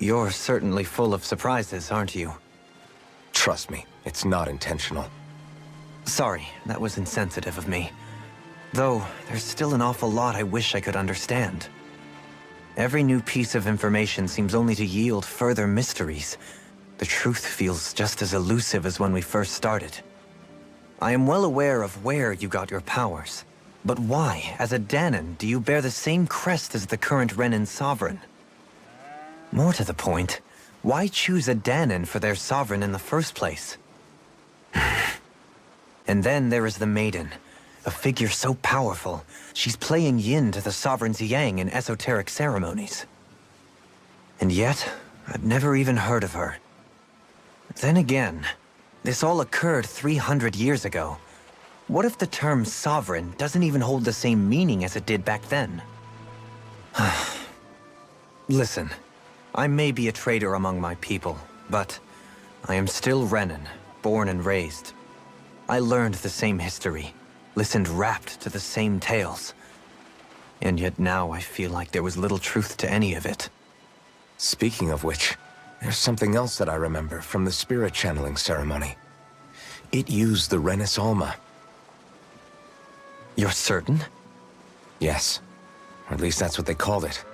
You're certainly full of surprises, aren't you? Trust me, it's not intentional. Sorry, that was insensitive of me. Though, there's still an awful lot I wish I could understand. Every new piece of information seems only to yield further mysteries. The truth feels just as elusive as when we first started. I am well aware of where you got your powers. But why, as a Danan, do you bear the same crest as the current Renan sovereign? More to the point, why choose a Danan for their sovereign in the first place? And then there is the Maiden, a figure so powerful, she's playing yin to the sovereign's yang in esoteric ceremonies. And yet, I've never even heard of her. Then again, this all occurred 300 years ago. What if the term sovereign doesn't even hold the same meaning as it did back then? Listen, I may be a traitor among my people, but I am still Renan, born and raised. I learned the same history, listened rapt to the same tales. And yet now I feel like there was little truth to any of it. Speaking of which, there's something else that I remember from the spirit channeling ceremony. It used the Renis Alma. You're certain? Yes. Or at least that's what they called it.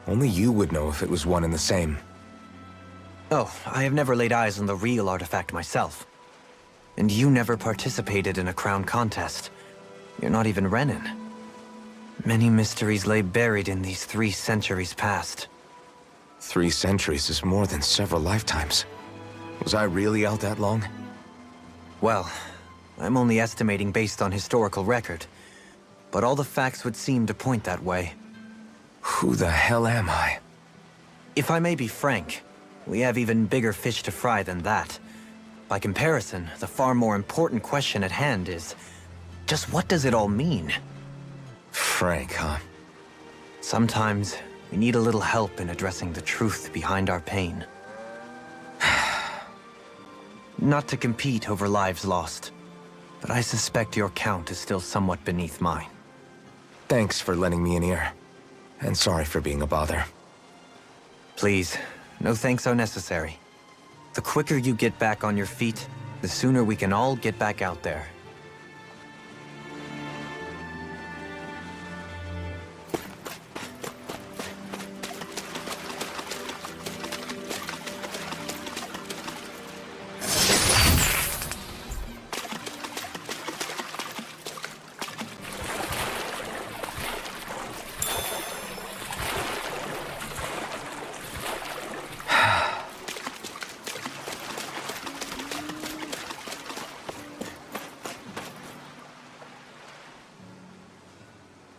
Only you would know if it was one and the same. Oh, I have never laid eyes on the real artifact myself. And you never participated in a crown contest. You're not even Renan. Many mysteries lay buried in these 3 centuries past. 3 centuries is more than several lifetimes. Was I really out that long? Well, I'm only estimating based on historical record. But all the facts would seem to point that way. Who the hell am I? If I may be frank, we have even bigger fish to fry than that. By comparison, the far more important question at hand is, just what does it all mean? Frank, huh? Sometimes, we need a little help in addressing the truth behind our pain. Not to compete over lives lost, but I suspect your count is still somewhat beneath mine. Thanks for lending me an ear. And sorry for being a bother. Please, no thanks are necessary. The quicker you get back on your feet, the sooner we can all get back out there.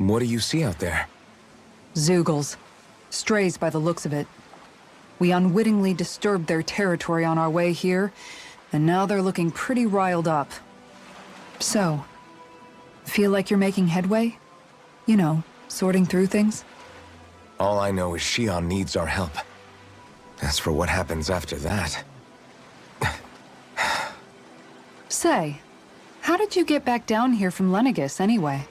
What do you see out there? Zeugles. Strays by the looks of it. We unwittingly disturbed their territory on our way here, and now they're looking pretty riled up. So, feel like you're making headway? You know, sorting through things? All I know is Shionne needs our help. As for what happens after that... Say, how did you get back down here from Lenegis anyway?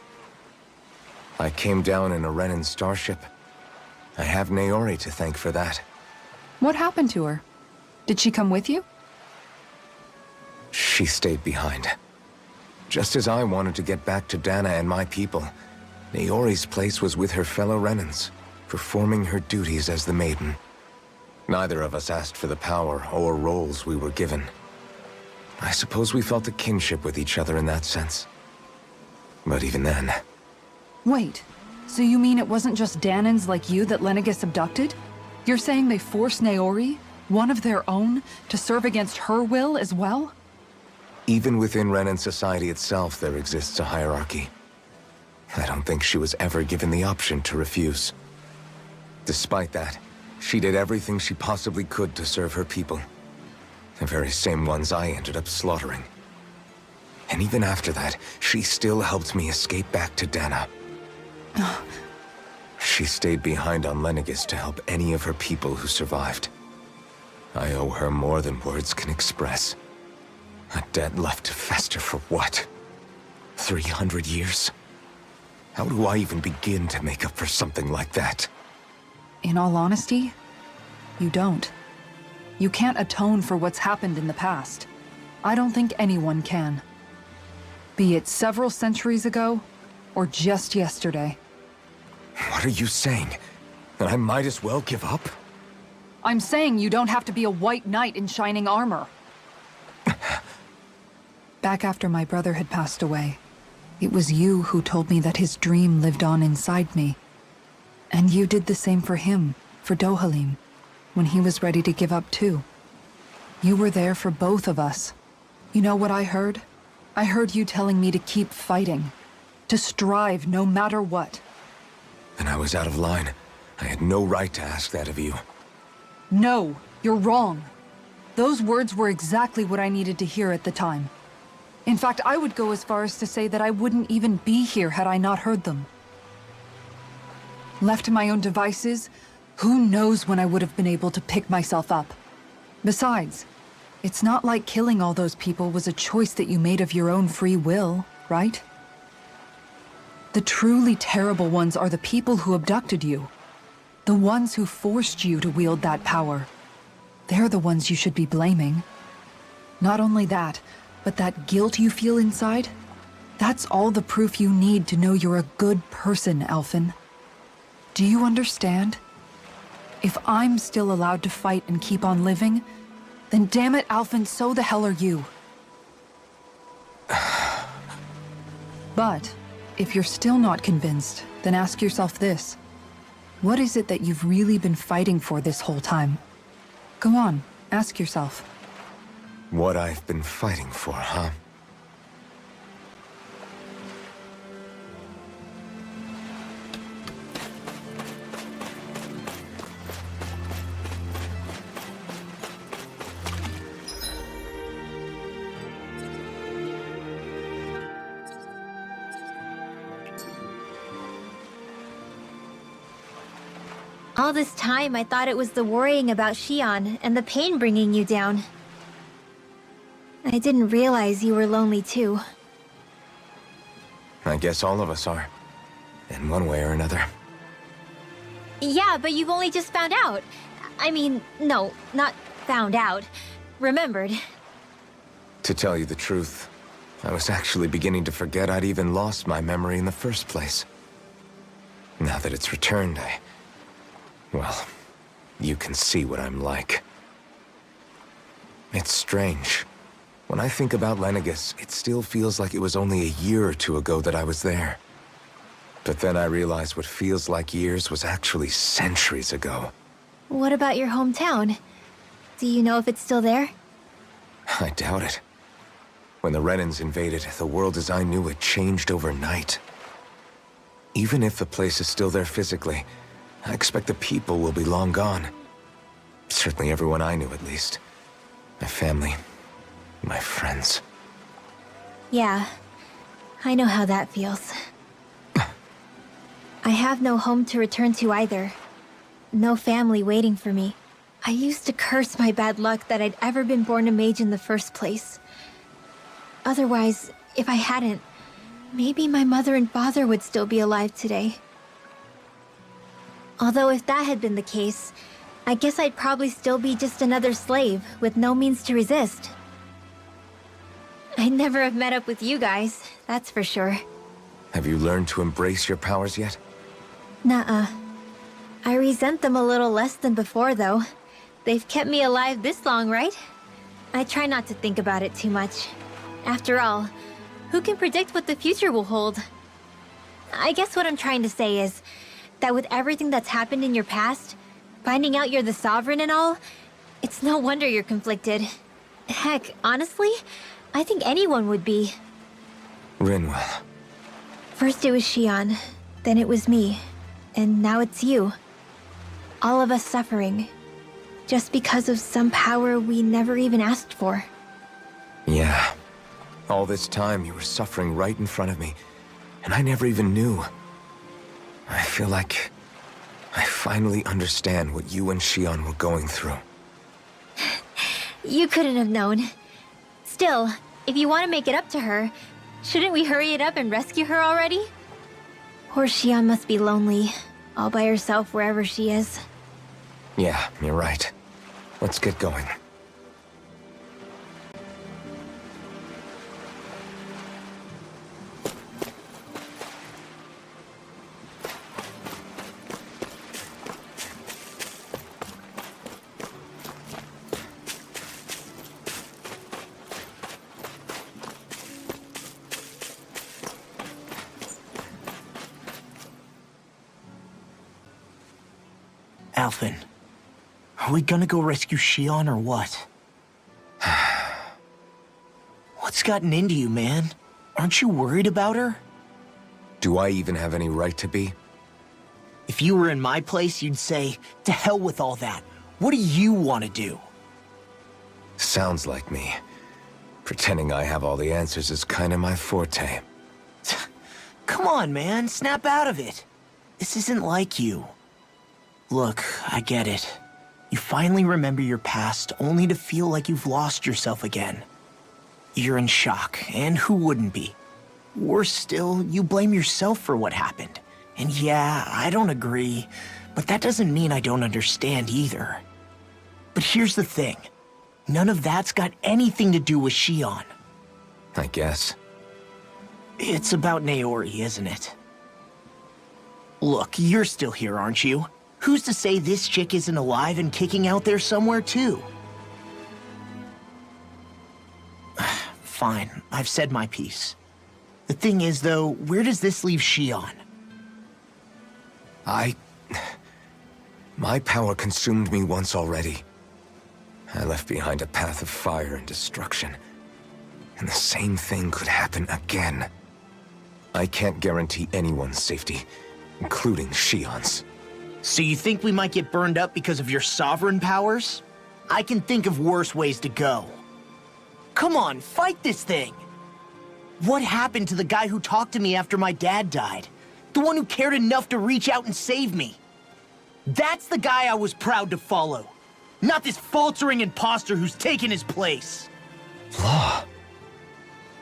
I came down in a Renan starship. I have Naori to thank for that. What happened to her? Did she come with you? She stayed behind. Just as I wanted to get back to Dana and my people, Naori's place was with her fellow Renans, performing her duties as the Maiden. Neither of us asked for the power or roles we were given. I suppose we felt a kinship with each other in that sense. But even then... Wait, so you mean it wasn't just Danans like you that Lenegis abducted? You're saying they forced Naori, one of their own, to serve against her will as well? Even within Renan society itself, there exists a hierarchy. I don't think she was ever given the option to refuse. Despite that, she did everything she possibly could to serve her people. The very same ones I ended up slaughtering. And even after that, she still helped me escape back to Dana. She stayed behind on Lenegis to help any of her people who survived. I owe her more than words can express. A debt left to fester for what? 300 years? How do I even begin to make up for something like that? In all honesty, you don't. You can't atone for what's happened in the past. I don't think anyone can. Be it several centuries ago, or just yesterday. What are you saying? That I might as well give up? I'm saying you don't have to be a white knight in shining armor. Back after my brother had passed away, it was you who told me that his dream lived on inside me. And you did the same for him, for Dohalim, when he was ready to give up too. You were there for both of us. You know what I heard? I heard you telling me to keep fighting, to strive no matter what. Then I was out of line. I had no right to ask that of you. No, you're wrong. Those words were exactly what I needed to hear at the time. In fact, I would go as far as to say that I wouldn't even be here had I not heard them. Left to my own devices, who knows when I would have been able to pick myself up. Besides, it's not like killing all those people was a choice that you made of your own free will, right? The truly terrible ones are the people who abducted you. The ones who forced you to wield that power. They're the ones you should be blaming. Not only that, but that guilt you feel inside, that's all the proof you need to know you're a good person, Alphen. Do you understand? If I'm still allowed to fight and keep on living, then damn it, Alphen, so the hell are you. But, if you're still not convinced, then ask yourself this. What is it that you've really been fighting for this whole time? Go on, ask yourself. What I've been fighting for, huh? All this time, I thought it was the worrying about Shionne and the pain bringing you down. I didn't realize you were lonely too. I guess all of us are. In one way or another. Yeah, but you've only just found out. I mean, no, not found out. Remembered. To tell you the truth, I was actually beginning to forget I'd even lost my memory in the first place. Now that it's returned, well, you can see what I'm like. It's strange. When I think about Lenegis, it still feels like it was only a year or two ago that I was there. But then I realized what feels like years was actually centuries ago. What about your hometown? Do you know if it's still there? I doubt it. When the Renans invaded, the world as I knew it changed overnight. Even if the place is still there physically, I expect the people will be long gone. Certainly everyone I knew, at least. My family, my friends. Yeah, I know how that feels. I have no home to return to either. No family waiting for me. I used to curse my bad luck that I'd ever been born a mage in the first place. Otherwise, if I hadn't, maybe my mother and father would still be alive today. Although if that had been the case, I guess I'd probably still be just another slave with no means to resist. I'd never have met up with you guys, that's for sure. Have you learned to embrace your powers yet? Nuh-uh. I resent them a little less than before, though. They've kept me alive this long, right? I try not to think about it too much. After all, who can predict what the future will hold? I guess what I'm trying to say is that with everything that's happened in your past, finding out you're the Sovereign and all, it's no wonder you're conflicted. Heck, honestly, I think anyone would be. Rinwell. First it was Shionne, then it was me, and now it's you. All of us suffering, just because of some power we never even asked for. Yeah. All this time you were suffering right in front of me, and I never even knew. I feel like I finally understand what you and Shionne were going through. You couldn't have known. Still, if you want to make it up to her, shouldn't we hurry it up and rescue her already? Poor Shionne must be lonely, all by herself wherever she is. Yeah, you're right. Let's get going. Alphen, are we gonna go rescue Shionne or what? What's gotten into you, man? Aren't you worried about her? Do I even have any right to be? If you were in my place, you'd say, to hell with all that. What do you want to do? Sounds like me. Pretending I have all the answers is kind of my forte. Come on, man, snap out of it. This isn't like you. Look, I get it. You finally remember your past, only to feel like you've lost yourself again. You're in shock, and who wouldn't be? Worse still, you blame yourself for what happened. And yeah, I don't agree, but that doesn't mean I don't understand either. But here's the thing. None of that's got anything to do with Shionne. I guess. It's about Naori, isn't it? Look, you're still here, aren't you? Who's to say this chick isn't alive and kicking out there somewhere, too? Fine, I've said my piece. The thing is, though, where does this leave Shionne? My power consumed me once already. I left behind a path of fire and destruction. And the same thing could happen again. I can't guarantee anyone's safety, including Shionne's. So you think we might get burned up because of your sovereign powers? I can think of worse ways to go. Come on, fight this thing! What happened to the guy who talked to me after my dad died? The one who cared enough to reach out and save me? That's the guy I was proud to follow. Not this faltering imposter who's taken his place. Law.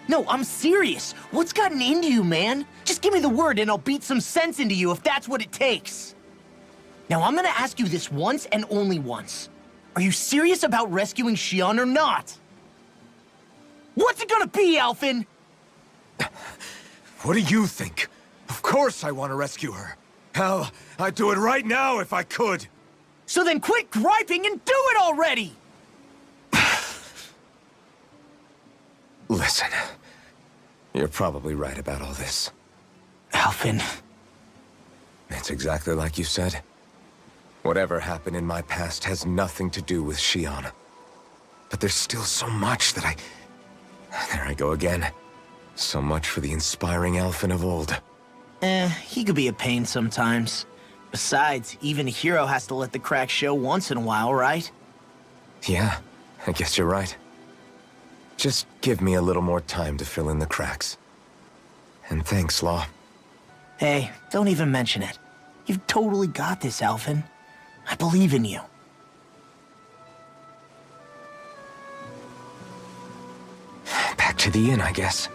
No, I'm serious. What's gotten into you, man? Just give me the word and I'll beat some sense into you if that's what it takes. Now, I'm gonna ask you this once and only once. Are you serious about rescuing Shionne or not? What's it gonna be, Alphen? What do you think? Of course I want to rescue her. Hell, I'd do it right now if I could. So then quit griping and do it already! Listen, you're probably right about all this. Alphen. It's exactly like you said. Whatever happened in my past has nothing to do with Shionne. But there's still so much that There I go again. So much for the inspiring Alphen of old. He could be a pain sometimes. Besides, even a hero has to let the cracks show once in a while, right? Yeah, I guess you're right. Just give me a little more time to fill in the cracks. And thanks, Law. Hey, don't even mention it. You've totally got this, Alphen. I believe in you. Back to the inn, I guess.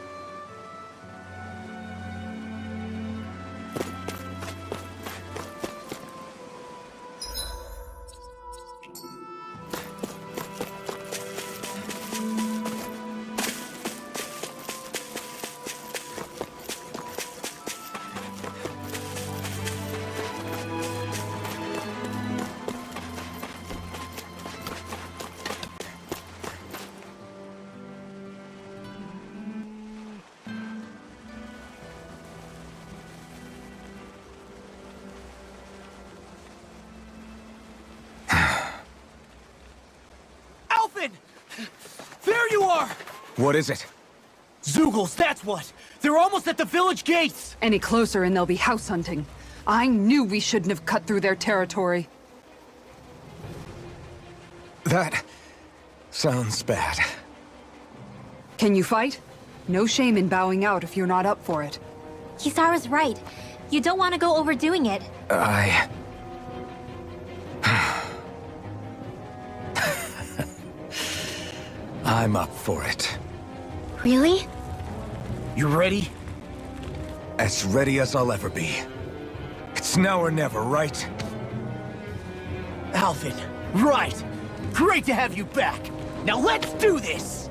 There you are! What is it? Zeugles, that's what! They're almost at the village gates! Any closer and they'll be house hunting. I knew we shouldn't have cut through their territory. That sounds bad. Can you fight? No shame in bowing out if you're not up for it. Kisara's right. You don't want to go overdoing it. I'm up for it. Really? You ready? As ready as I'll ever be. It's now or never, right? Alvin, right. Great to have you back. Now let's do this!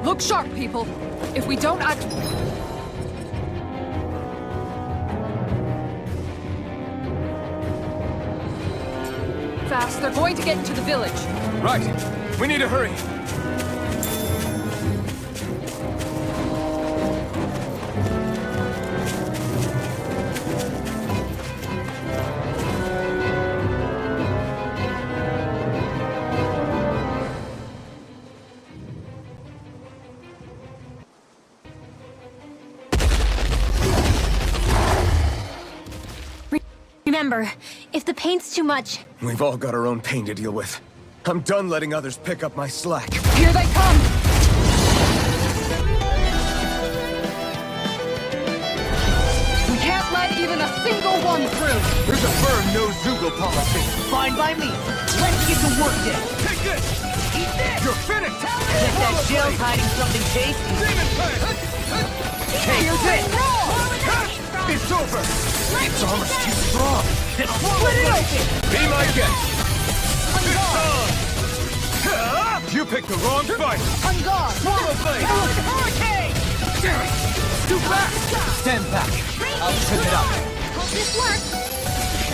Look sharp, people! If we don't act... fast, they're going to get into the village. Right. We need to hurry. Remember, if the pain's too much, We've all got our own pain to deal with. I'm done letting others pick up my slack. Here they come! We can't let even a single one through! There's a firm no-Zoogle policy. Fine by me. Let's get to work then. Take this! Eat this! You're finished! Bet that shell's hiding something tasty. Demon Fang! Take this! It's over! Its armor's too strong! Then split it open! Be my guest! It's on! You picked the wrong fight! On guard! Swallow blade! Hurricane! Scoot back! Stand back. I'll trip it up. hope this works.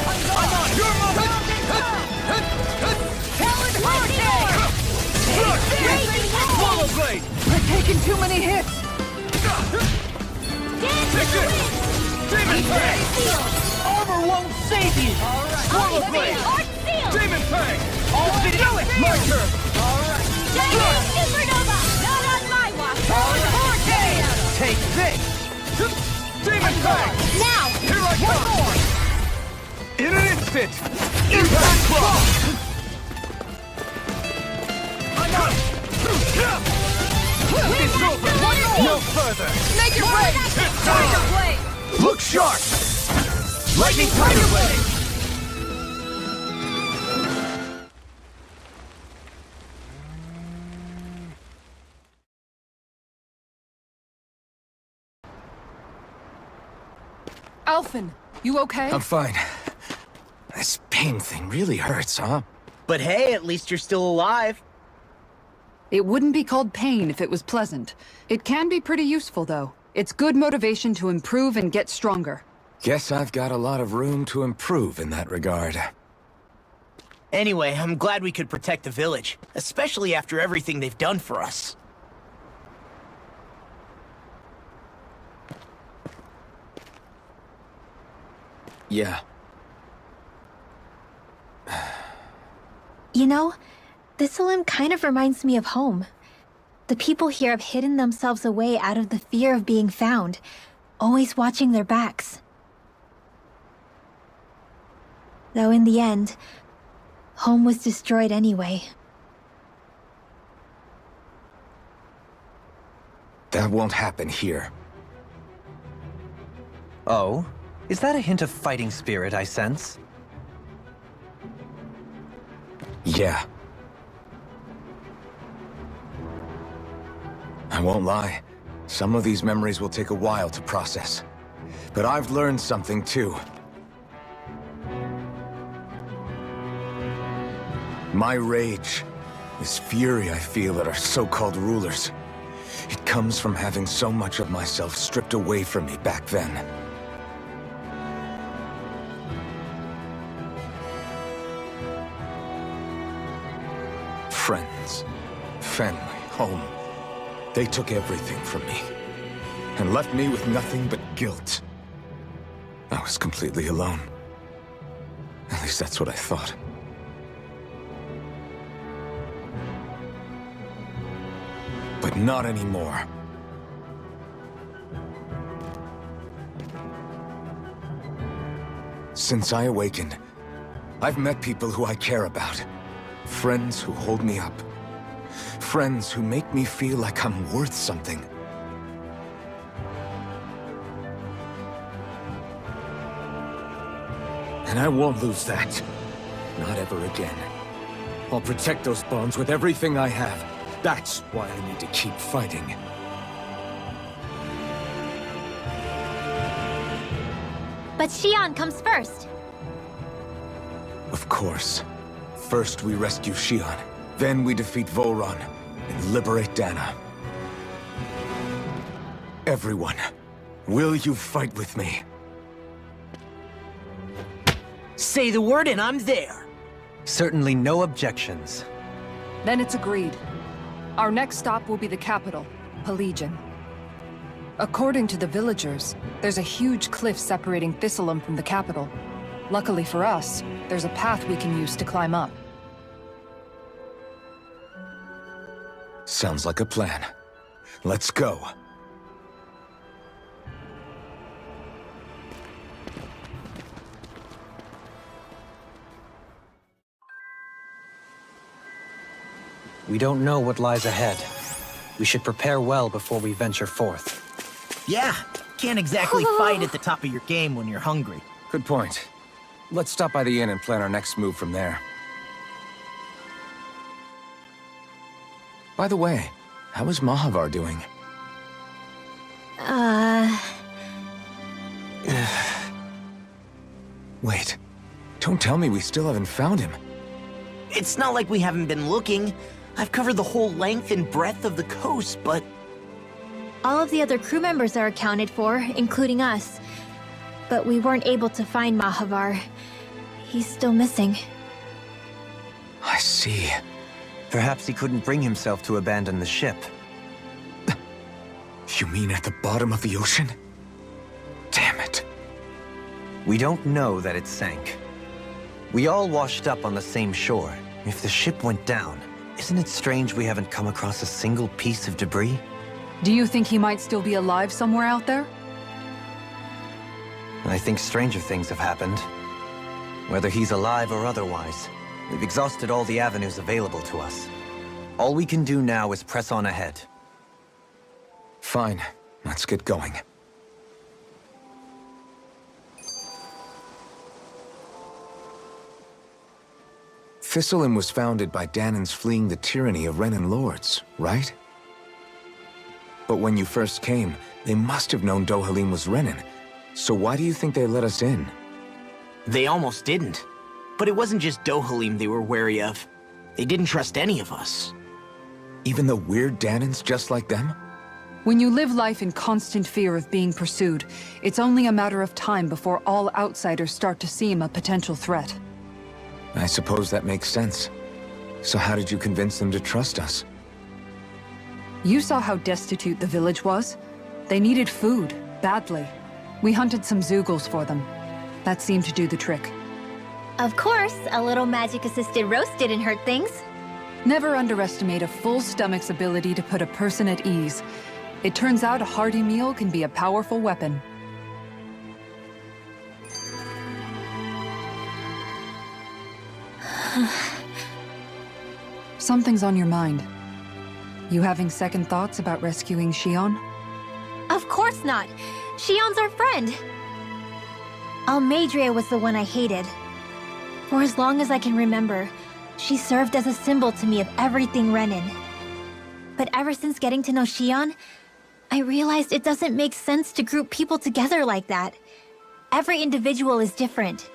I'm on your moment! Talon Hurricane! Swallow blade! We're taking too many hits! Take this! Demon Fang! Armor won't save you! Swallow blade! Demon Fang! All fit do it! My turn! Giant supernova! Not on my watch! Hurricane! Take this! Demon Fang! Now! Here I come! In an instant! Impact block! I'm on! It's over! No further! Make it break! It's Tiger on! blade! Look sharp! Lightning Tiger Blade! Alphen, you okay? I'm fine. This pain thing really hurts, huh? But hey, at least you're still alive. It wouldn't be called pain if it was pleasant. It can be pretty useful, though. It's good motivation to improve and get stronger. Guess I've got a lot of room to improve in that regard. Anyway, I'm glad we could protect the village, especially after everything they've done for us. Yeah. You know, this limb kind of reminds me of home. The people here have hidden themselves away out of the fear of being found, always watching their backs. Though in the end, home was destroyed anyway. That won't happen here. Oh? Is that a hint of fighting spirit I sense? Yeah. I won't lie. Some of these memories will take a while to process. But I've learned something too. My rage, this fury I feel at our so-called rulers, it comes from having so much of myself stripped away from me back then. Friends, family, home. They took everything from me, and left me with nothing but guilt. I was completely alone. At least that's what I thought. But not anymore. Since I awakened, I've met people who I care about. Friends who hold me up. Friends who make me feel like I'm worth something. And I won't lose that. Not ever again. I'll protect those bonds with everything I have. That's why I need to keep fighting. But Shionne comes first. Of course. First we rescue Shionne, then we defeat Voron, and liberate Dana. Everyone, will you fight with me? Say the word and I'm there. Certainly no objections. Then it's agreed. Our next stop will be the capital, Pelegion. According to the villagers, there's a huge cliff separating Thistleum from the capital. Luckily for us, there's a path we can use to climb up. Sounds like a plan. Let's go. We don't know what lies ahead. We should prepare well before we venture forth. Yeah, can't exactly fight at the top of your game when you're hungry. Good point. Let's stop by the inn and plan our next move from there. By the way, how is Mahavar doing? Wait, don't tell me we still haven't found him. It's not like we haven't been looking. I've covered the whole length and breadth of the coast, but... All of the other crew members are accounted for, including us. But we weren't able to find Mahavar. He's still missing. I see. Perhaps he couldn't bring himself to abandon the ship. You mean at the bottom of the ocean? Damn it. We don't know that it sank. We all washed up on the same shore. If the ship went down, isn't it strange we haven't come across a single piece of debris? Do you think he might still be alive somewhere out there? I think stranger things have happened. Whether he's alive or otherwise, we've exhausted all the avenues available to us. All we can do now is press on ahead. Fine, let's get going. Thistleum was founded by Danan's fleeing the tyranny of Renan lords, right? But when you first came, they must have known Dohalim was Renan. So why do you think they let us in? They almost didn't. But it wasn't just Dohalim they were wary of. They didn't trust any of us. Even the weird Danans just like them? When you live life in constant fear of being pursued, it's only a matter of time before all outsiders start to seem a potential threat. I suppose that makes sense. So how did you convince them to trust us? You saw how destitute the village was. They needed food, badly. We hunted some Zeugles for them. That seemed to do the trick. Of course, a little magic-assisted roast didn't hurt things. Never underestimate a full stomach's ability to put a person at ease. It turns out a hearty meal can be a powerful weapon. Something's on your mind. You having second thoughts about rescuing Shionne? Of course not. Shionne's our friend. Almeidrea was the one I hated. For as long as I can remember, she served as a symbol to me of everything Renan. But ever since getting to know Shionne, I realized it doesn't make sense to group people together like that. Every individual is different.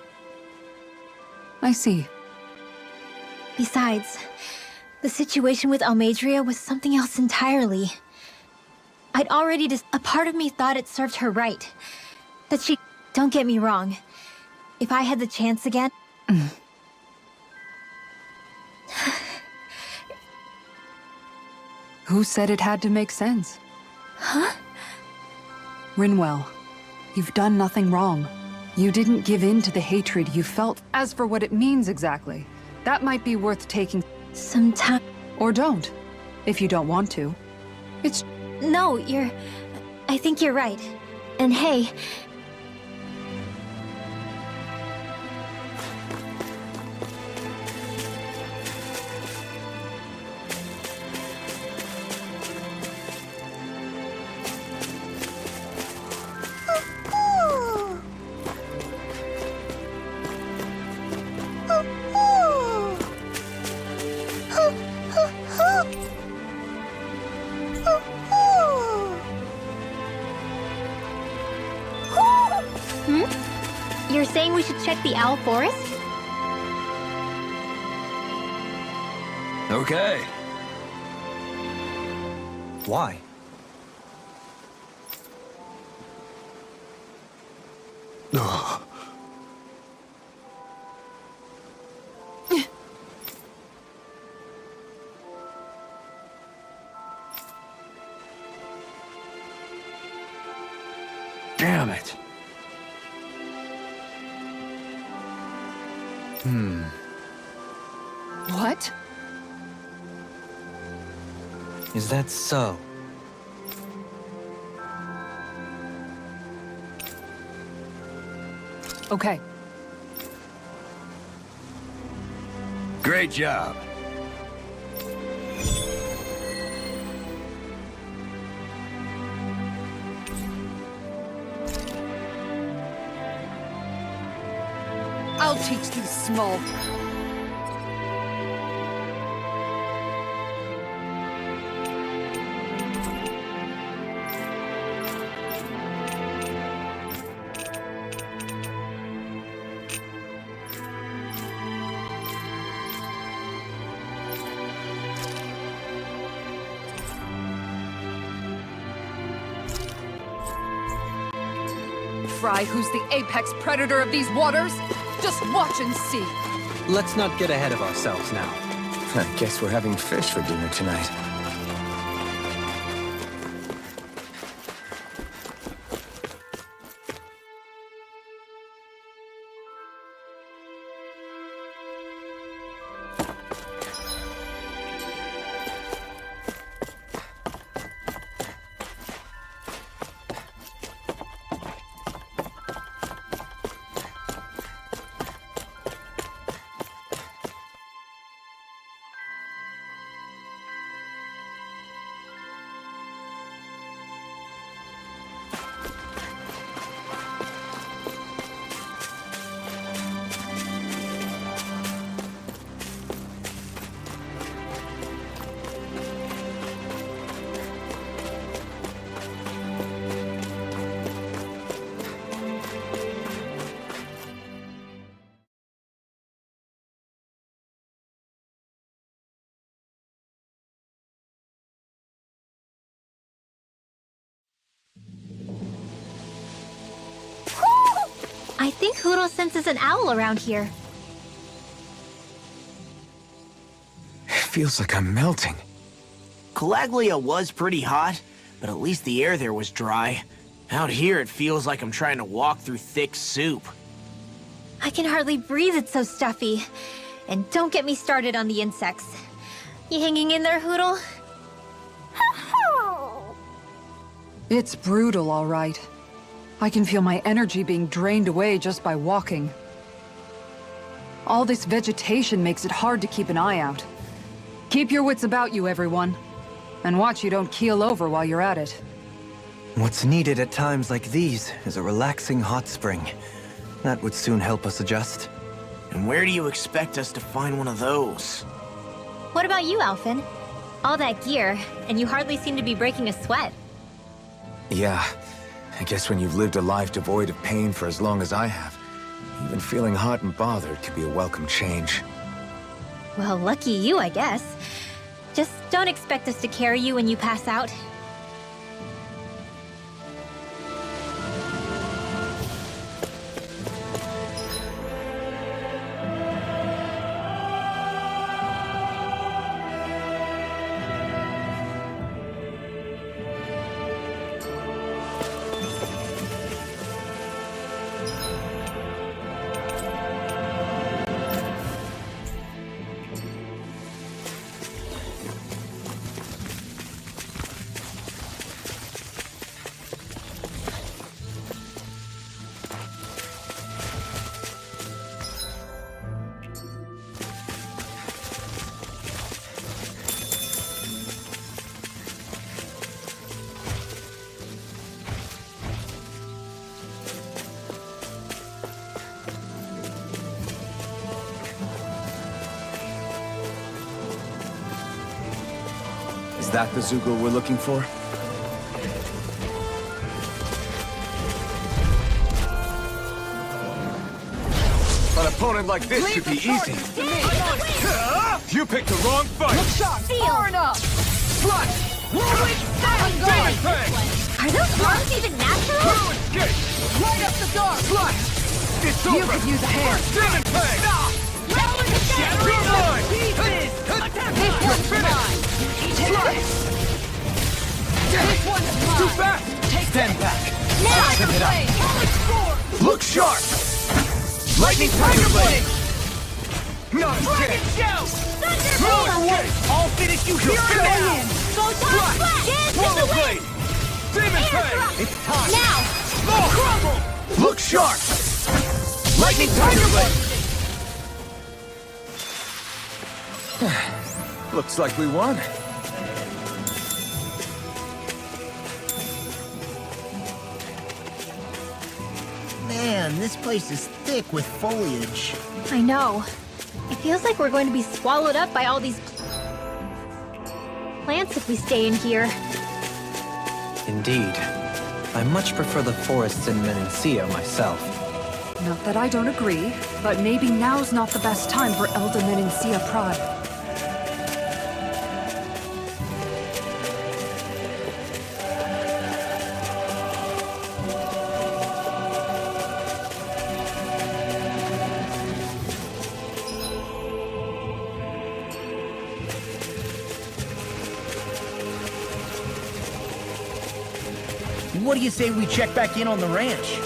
I see. Besides, the situation with Almeidrea was something else entirely. I'd already a part of me thought it served her right. That she... Don't get me wrong. If I had the chance again... Who said it had to make sense? Huh? Rinwell, you've done nothing wrong. You didn't give in to the hatred you felt. As for what it means exactly, that might be worth taking some time. Or don't, if you don't want to. It's... No, I think you're right. And hey... You're saying we should check the Owl Forest? Okay. Why? Damn it. What? Is that so? Okay. Great job. I'll teach these small... Fry, who's the apex predator of these waters? Just watch and see. Let's not get ahead of ourselves now. I guess we're having fish for dinner tonight. I think Hoodle senses an owl around here. Feels like I'm melting. Calaglia was pretty hot, but at least the air there was dry. Out here, it feels like I'm trying to walk through thick soup. I can hardly breathe, it's so stuffy. And don't get me started on the insects. You hanging in there, Hoodle? It's brutal, all right. I can feel my energy being drained away just by walking. All this vegetation makes it hard to keep an eye out. Keep your wits about you, everyone. And watch you don't keel over while you're at it. What's needed at times like these is a relaxing hot spring. That would soon help us adjust. And where do you expect us to find one of those? What about you, Alphen? All that gear, and you hardly seem to be breaking a sweat. Yeah, I guess when you've lived a life devoid of pain for as long as I have, even feeling hot and bothered could be a welcome change. Well, lucky you, I guess. Just don't expect us to carry you when you pass out. Is that the Zoogle we're looking for? opponent like this should be easy. You picked the wrong fight! Look sharp! Far enough! Flash! I'm going! Are those arms even natural? Escape! Light up the dark! Flash! It's You over! could use a hand! Demon Fang! Shattering line! This one's mine! This one's mine! Too fast! Stand back. Now! Look sharp! Lightning Tiger Blade! Not a chance! Thunderbolt! I'll finish you here Going now! in! Photon Blast! Dance in Swallow the wind! Blade! Demon Air Fang! thrust! It's time! Now! Crumble! Look sharp! Lightning Tiger Blade! Looks like we won. Man, this place is thick with foliage. I know. It feels like we're going to be swallowed up by all these plants if we stay in here. Indeed. I much prefer the forests in Menancia myself. Not that I don't agree, but maybe now's not the best time for Elder Menancia Pride. What do you say we check back in on the ranch?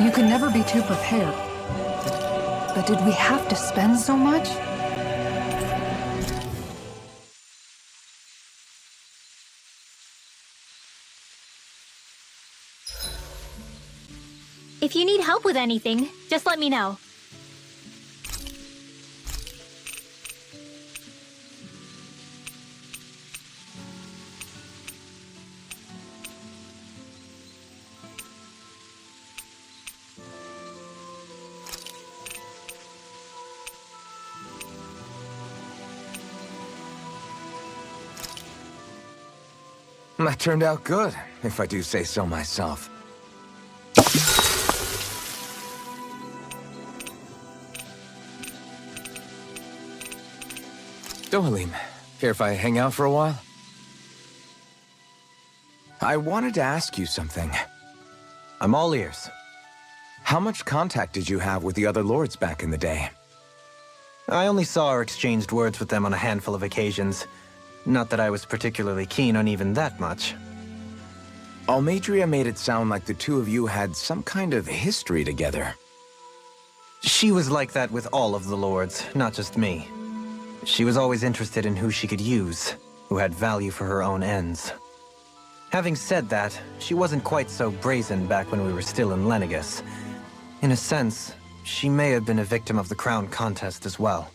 You could never be too prepared. But did we have to spend so much? If you need help with anything, just let me know. That turned out good, if I do say so myself. Dohalim, care if I hang out for a while? I wanted to ask you something. I'm all ears. How much contact did you have with the other lords back in the day? I only saw or exchanged words with them on a handful of occasions. Not that I was particularly keen on even that much. Almadria made it sound like the two of you had some kind of history together. She was like that with all of the lords, not just me. She was always interested in who she could use, who had value for her own ends. Having said that, she wasn't quite so brazen back when we were still in Lenegus. In a sense, she may have been a victim of the crown contest as well.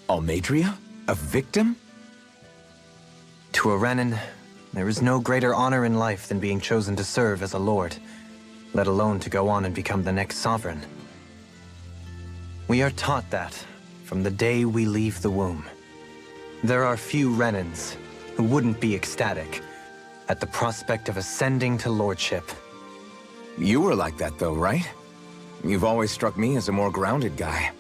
Almadria? A victim? To a Renan, there is no greater honor in life than being chosen to serve as a lord, let alone to go on and become the next sovereign. We are taught that from the day we leave the womb. There are few Renans who wouldn't be ecstatic at the prospect of ascending to lordship. You were like that though, right? You've always struck me as a more grounded guy.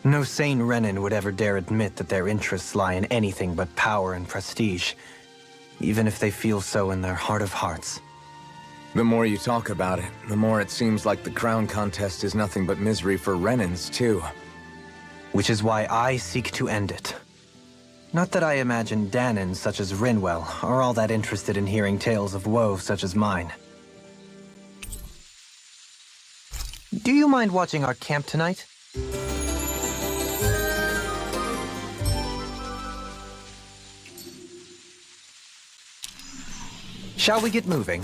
No sane Renan would ever dare admit that their interests lie in anything but power and prestige, even if they feel so in their heart of hearts. The more you talk about it, the more it seems like the crown contest is nothing but misery for Renans, too. Which is why I seek to end it. Not that I imagine Danans such as Rinwell are all that interested in hearing tales of woe such as mine. Do you mind watching our camp tonight? Shall we get moving?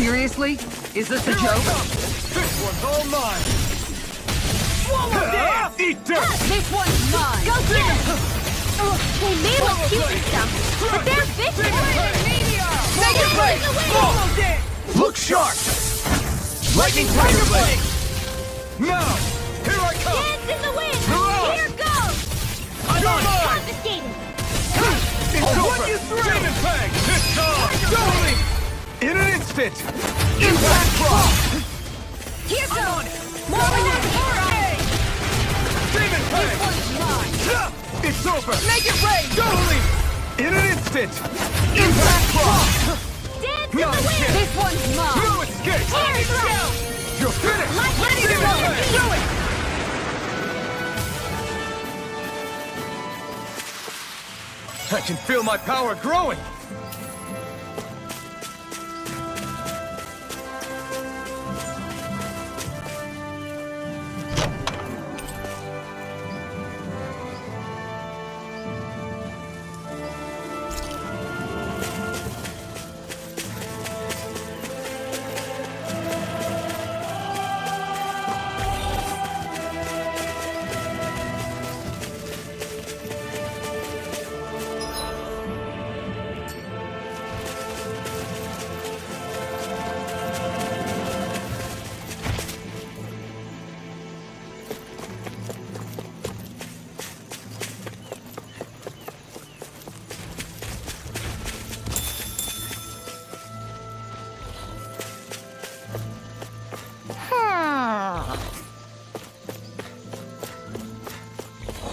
Seriously? Is this a joke? This one's all mine! Eat dirt! This one's mine! Go get it! They may look cute and stuff, but they're vicious! Make it break! Look sharp! Lightning Tiger Blade! Now! Here I come! Dance in the wind! Hurrah! Here goes! I'm on mine! Confiscated! It's over! Demon Fang! This time! Totally! In an instant! Impact Drop! Here goes! More than that hurrah! Demon Fang! This one's mine! It's over! Make it rain! Totally! In an instant! Impact Drop! Dance in No the wind! escape! This one's mine! No escape! Here goes! You're finished! Ready to Demon go! Fang! Do it! I can feel my power growing!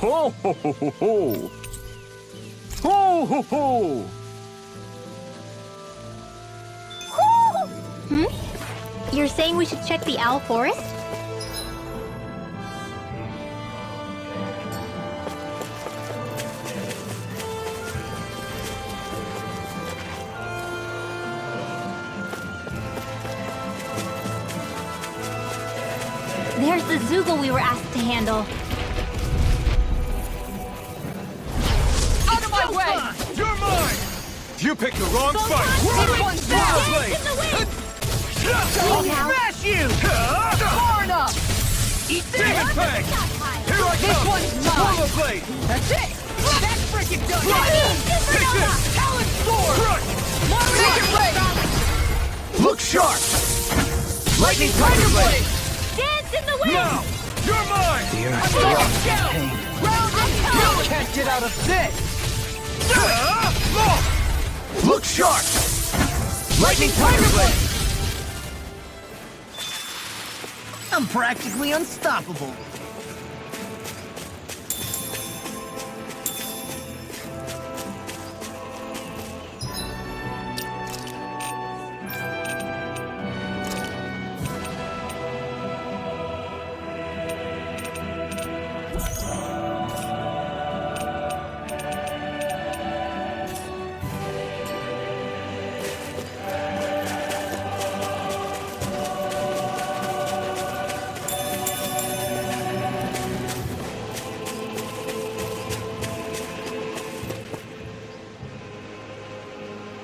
Ho ho ho ho ho! Ho ho ho! You're saying we should check the owl forest? There's the Zoogle we were asked to handle. Out of my way! You're mine! You picked the wrong fight! This one's down! Blade! I'll smash you! Far enough! Eat Demon Fang! Here I This come! one's mine! Swallow Blade! That's it! That's freaking done! Take this! Talon Sword! Crush! Make it rain! Look sharp! Lightning Tiger Blade! Dance in the wind! Now! You're mine! Dear, You can't get out of this! Look sharp! Lightning Tiger Blade! I'm practically unstoppable.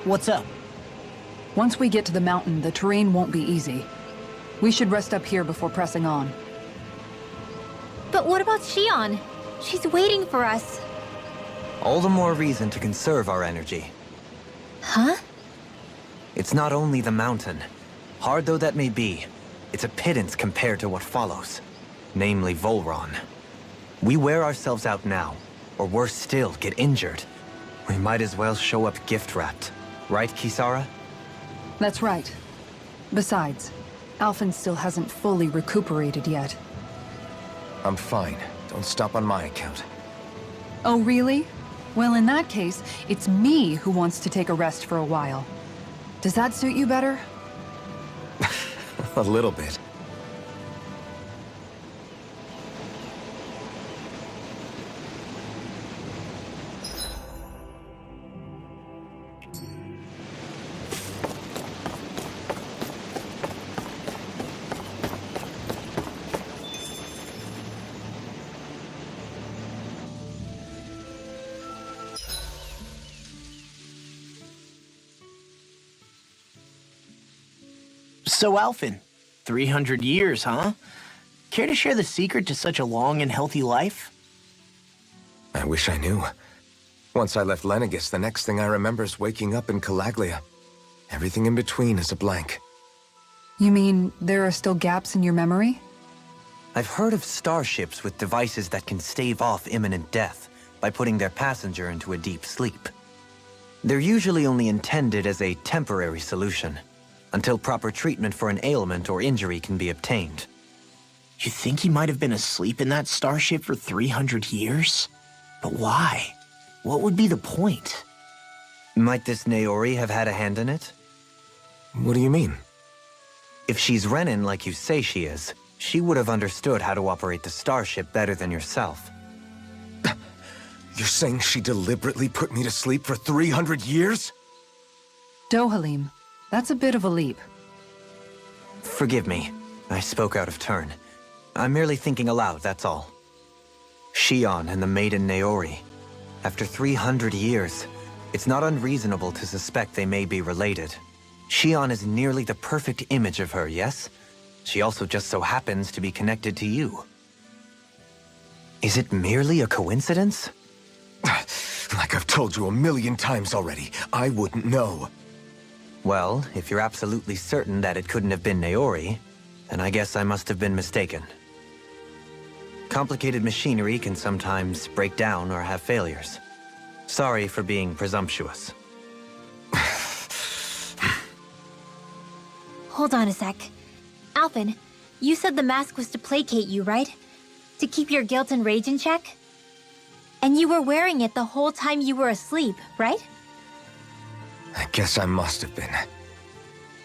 What's up? Once we get to the mountain, the terrain won't be easy. We should rest up here before pressing on. But what about Shionne? She's waiting for us. all the more reason to conserve our energy. Huh? It's not only the mountain. Hard though that may be, it's a pittance compared to what follows. Namely Volron. We wear ourselves out now, or worse still, get injured. We might as well show up gift-wrapped. Right, Kisara? That's right. Besides, Alphen still hasn't fully recuperated yet. I'm fine. Don't stop on my account. Oh, really? Well, in that case, it's me who wants to take a rest for a while. Does that suit you better? A little bit. So, Alphen, 300 years, huh? Care to share the secret to such a long and healthy life? I wish I knew. Once I left Lenegis, the next thing I remember is waking up in Calaglia. Everything in between is a blank. You mean there are still gaps in your memory? I've heard of starships with devices that can stave off imminent death by putting their passenger into a deep sleep. They're usually only intended as a temporary solution, until proper treatment for an ailment or injury can be obtained. You think he might have been asleep in that starship for 300 years? But why? What would be the point? Might this Naori have had a hand in it? What do you mean? If she's Renin like you say she is, she would have understood how to operate the starship better than yourself. You're saying she deliberately put me to sleep for 300 years? Dohalim, that's a bit of a leap. Forgive me, I spoke out of turn. I'm merely thinking aloud, that's all. Shionne and the maiden Naori. After 300 years, it's not unreasonable to suspect they may be related. Shionne is nearly the perfect image of her, yes? She also just so happens to be connected to you. Is it merely a coincidence? Like I've told you a million times already, I wouldn't know. Well, if you're absolutely certain that it couldn't have been Naori, then I guess I must have been mistaken. Complicated machinery can sometimes break down or have failures. Sorry for being presumptuous. Hold on a sec. Alphen, you said the mask was to placate you, right? To keep your guilt and rage in check? And you were wearing it the whole time you were asleep, right? I guess I must have been.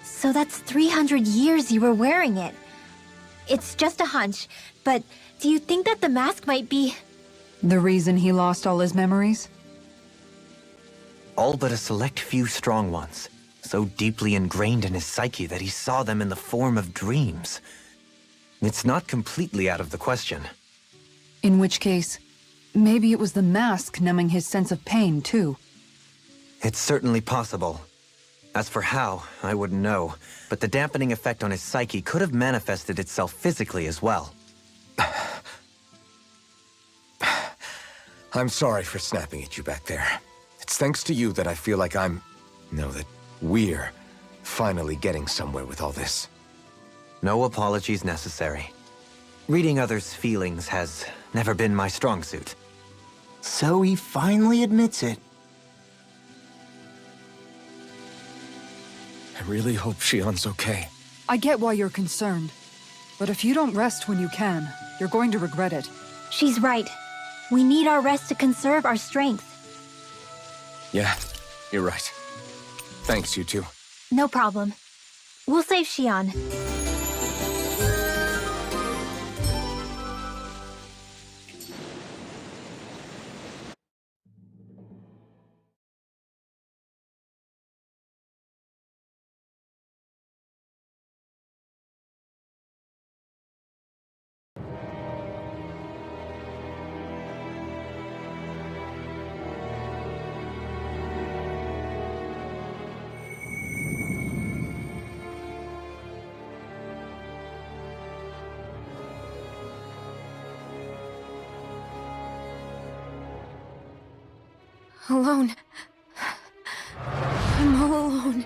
So that's 300 years you were wearing it. It's just a hunch, but do you think that the mask might be... The reason he lost all his memories? All but a select few strong ones, so deeply ingrained in his psyche that he saw them in the form of dreams. It's not completely out of the question. In which case, maybe it was the mask numbing his sense of pain, too. It's certainly possible. As for how, I wouldn't know, but the dampening effect on his psyche could have manifested itself physically as well. I'm sorry for snapping at you back there. It's thanks to you that I feel like that we're finally getting somewhere with all this. No apologies necessary. Reading others' feelings has never been my strong suit. So he finally admits it. I really hope Shion's okay. I get why you're concerned. But if you don't rest when you can, you're going to regret it. She's right. We need our rest to conserve our strength. Yeah, you're right. Thanks, you two. No problem. We'll save Shion. Alone. I'm all alone.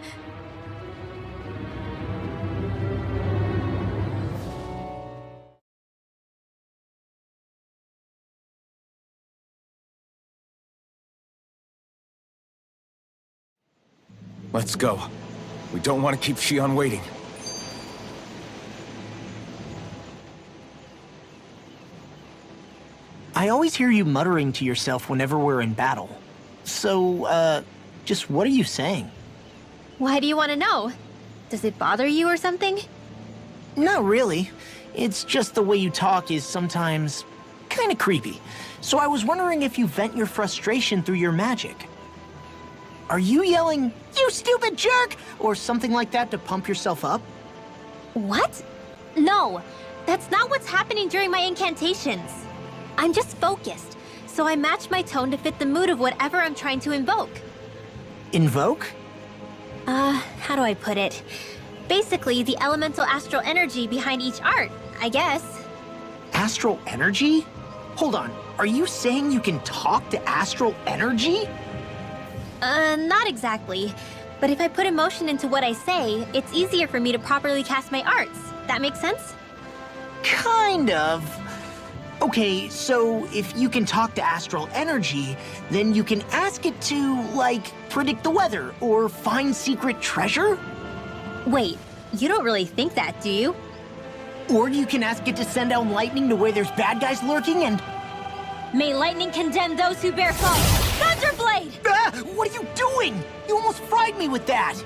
Let's go. We don't want to keep Shion waiting. I always hear you muttering to yourself whenever we're in battle. So, just what are you saying? Why do you want to know? Does it bother you or something? Not really. It's just the way you talk is sometimes kind of creepy. So I was wondering if you vent your frustration through your magic. Are you yelling, "You stupid jerk!" or something like that to pump yourself up? What? No, that's not what's happening during my incantations. I'm just focused, so I match my tone to fit the mood of whatever I'm trying to invoke. Invoke? How do I put it? Basically, the elemental astral energy behind each art, I guess. Astral energy? Hold on, are you saying you can talk to astral energy? Not exactly. But if I put emotion into what I say, it's easier for me to properly cast my arts. That makes sense? Kind of. Okay, so if you can talk to astral energy, then you can ask it to, like, predict the weather or find secret treasure? Wait, you don't really think that, do you? Or you can ask it to send down lightning to where there's bad guys lurking and... May lightning condemn those who bear fault! Thunderblade! Ah! What are you doing? You almost fried me with that!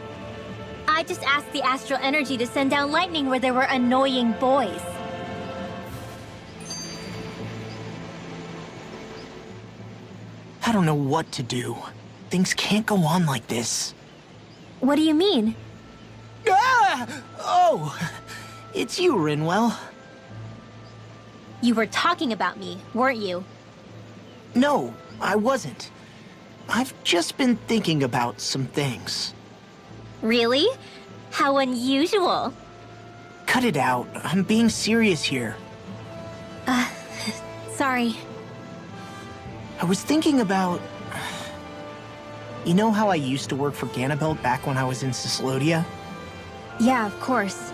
I just asked the astral energy to send down lightning where there were annoying boys. I don't know what to do. Things can't go on like this. What do you mean? Ah! Oh! It's you, Rinwell. You were talking about me, weren't you? No, I wasn't. I've just been thinking about some things. Really? How unusual. Cut it out. I'm being serious here. Sorry. I was thinking about... You know how I used to work for Ganabelt back when I was in Cyslodia? Yeah, of course.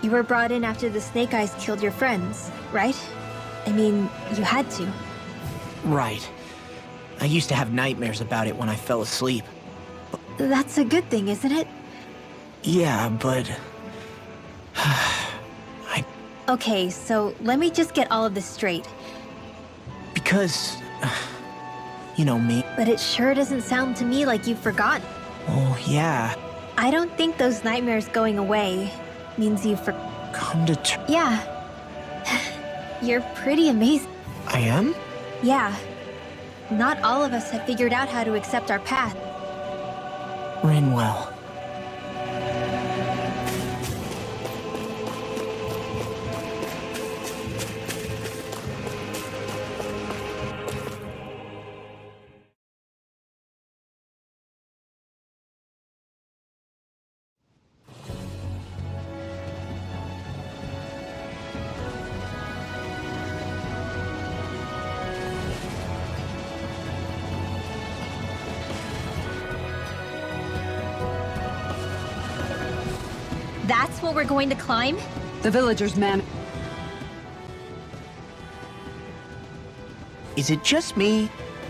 You were brought in after the Snake Eyes killed your friends, right? I mean, you had to. Right. I used to have nightmares about it when I fell asleep. That's a good thing, isn't it? Yeah, but... Okay, so let me just get all of this straight. Because... You know me. But it sure doesn't sound to me like you've forgotten. Oh, yeah. I don't think those nightmares going away means you've Come to terms. Yeah. You're pretty amazing. I am? Yeah. Not all of us have figured out how to accept our path. Rinwell. That's what we're going to climb? The villagers Is it just me?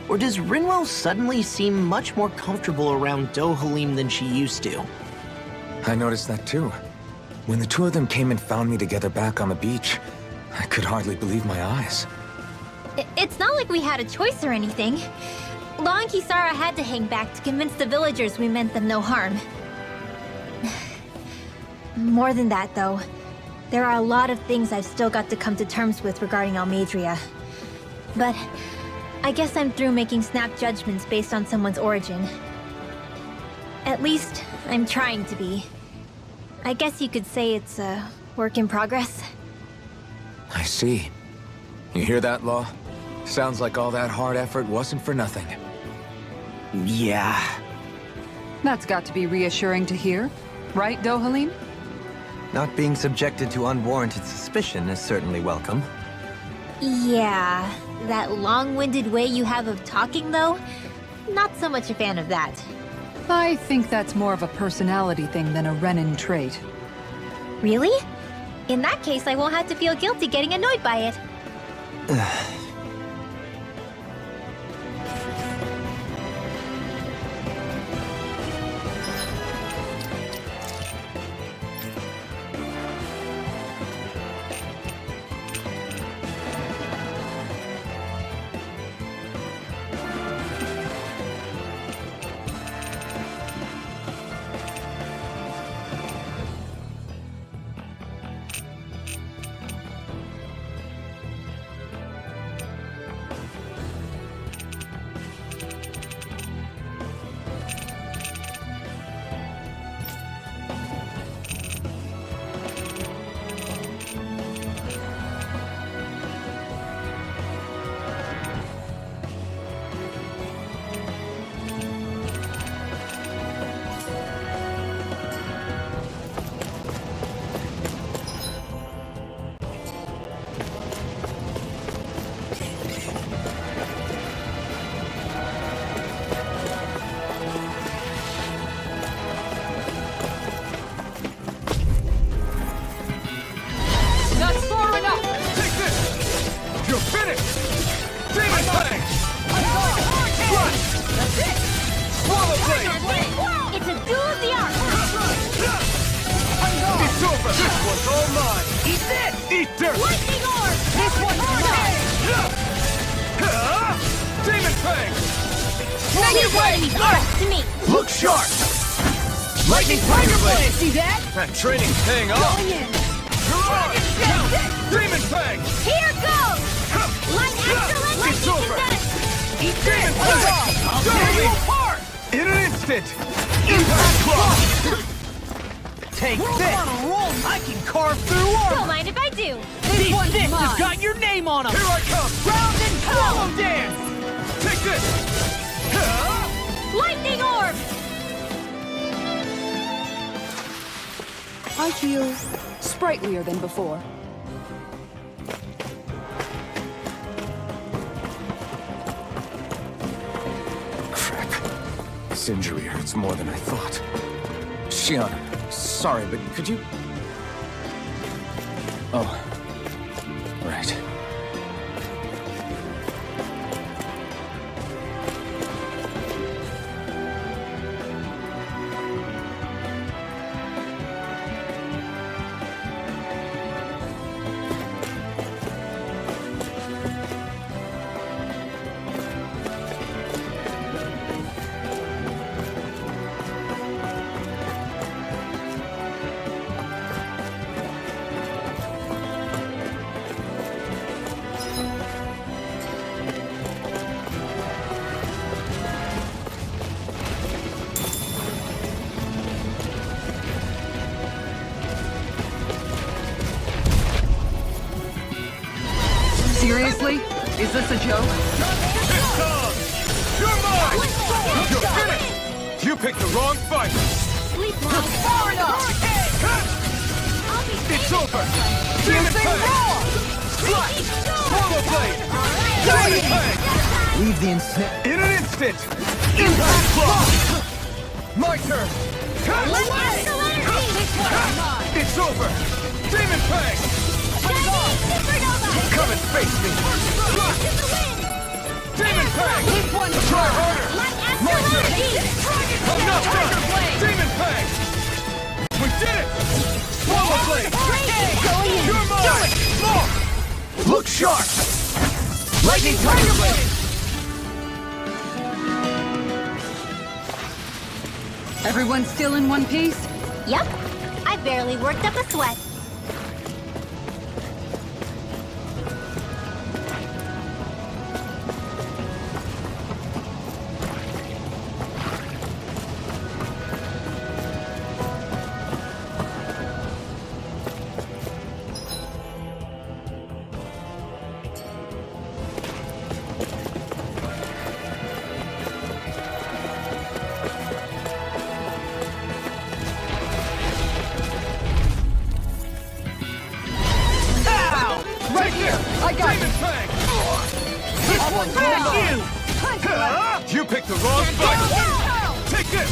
Or does Rinwell suddenly seem much more comfortable around Dohalim than she used to? I noticed that too. When the two of them came and found me together back on the beach, I could hardly believe my eyes. It's not like we had a choice or anything. Law and Kisara had to hang back to convince the villagers we meant them no harm. More than that, though. There are a lot of things I've still got to come to terms with regarding Almadria. But I guess I'm through making snap judgments based on someone's origin. At least, I'm trying to be. I guess you could say it's a work in progress. I see. You hear that, Law? Sounds like all that hard effort wasn't for nothing. Yeah. That's got to be reassuring to hear. Right, Dohalim? Not being subjected to unwarranted suspicion is certainly welcome. Yeah, that long-winded way you have of talking, though? Not so much a fan of that. I think that's more of a personality thing than a Renin trait. Really? In that case, I won't have to feel guilty getting annoyed by it. Look sharp! Lightning Tiger Blade! See that? That training's paying off! Garage! Demon Fang! Here goes! Light extra It's over! Eat Demon Fang! I'll tear you apart! In an instant! Impact Claw! Take this! I can carve through armor! Don't mind if I do. These fists have got your name on them! Here I come! Round and swallow dance! Take this! Lightning orb! I feel sprightlier than before. Crap. This injury hurts more than I thought. Shionne, sorry, but could you... Oh. Right. a joke? This time! You're mine! You're finished! You picked the wrong fight! Sleep now. Far enough! I'll be It's famous. over! Demon Fang! Slash! Swallow Blade! Demon Fang! Leave the instant. In an instant! Impact Claw! My turn! Let's get the energy. It's over! Demon Fang! Shining supernova. Come and face me! To the wind. Demon Fang! Try harder! My turn! I'm not done! Demon Fang! We did it! Swallow Blade! You're mine! Look sharp! Lightning Tiger Blade! Everyone still in one piece? Yep. I barely worked up a sweat. You picked the wrong fight! Take this!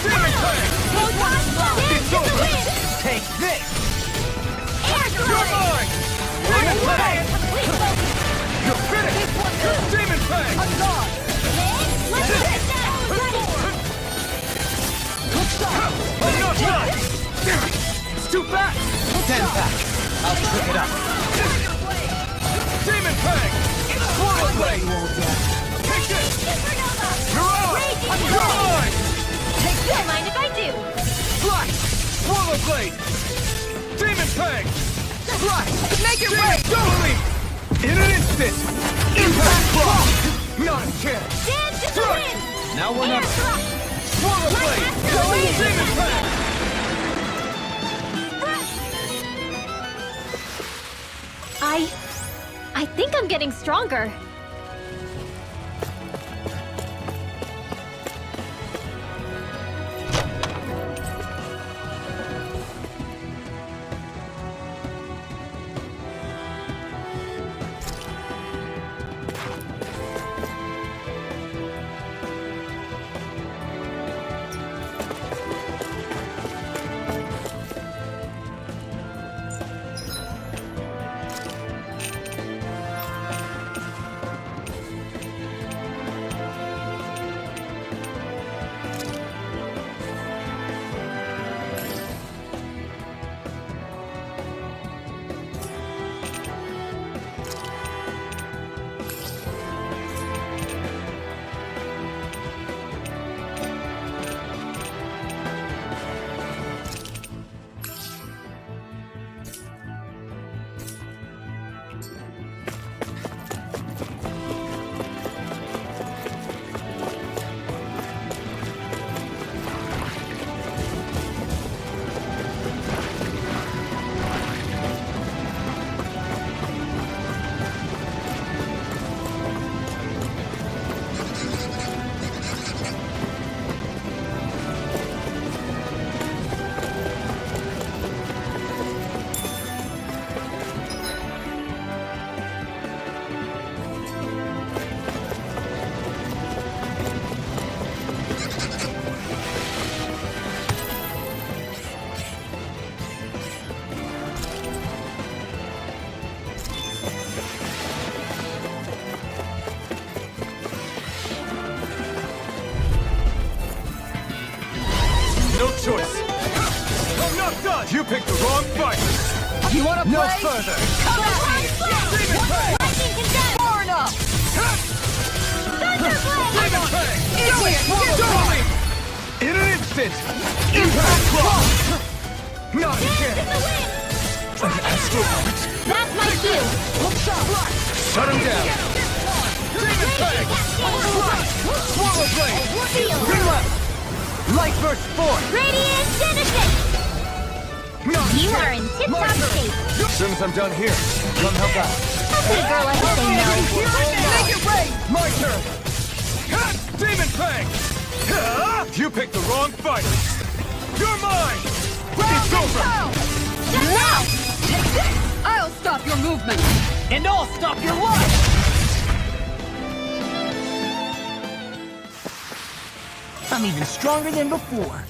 Demon Fang! It's over! Take this! You're mine! Demon Fang! You're finished! Demon Fang! I'm not done! It's too fast! Stand back. I'll pick it up. Demon Fang! Swallow Blade! Take this! You're out! You're mine! Don't mind if I do. Slash! Swallow Blade! Demon Fang! Slash! Make it Demon right! Doubly! In an instant! Impact Claw! Not a chance! Dance to the Strike! wind. Now we're Air not. thrust. Swallow Blade! Demon Fang! I think I'm getting stronger. No choice! I'm not done! You picked the wrong fight! You wanna play? No further! Come at me! Demon Fang! Lightning condemned. Far enough! Thunderblade. Demon Fang! Idiot! Doubly! In an instant! Impact Claw! Not a Dance chance! in the wind. That's my cue. Shut him down! Demon Fang! Swallow Blade! Feel. Green left! Light burst forth! Radiant Genesis. Not a You You are in tip-top shape. As soon as I'm done here, come help out. How could a girl like to say no? Make it rain! My turn! Demon Fang! You picked the wrong fight! You're mine! It's over! Just now! Take this! I'll stop your movement! And I'll stop your life! I'm even stronger than before.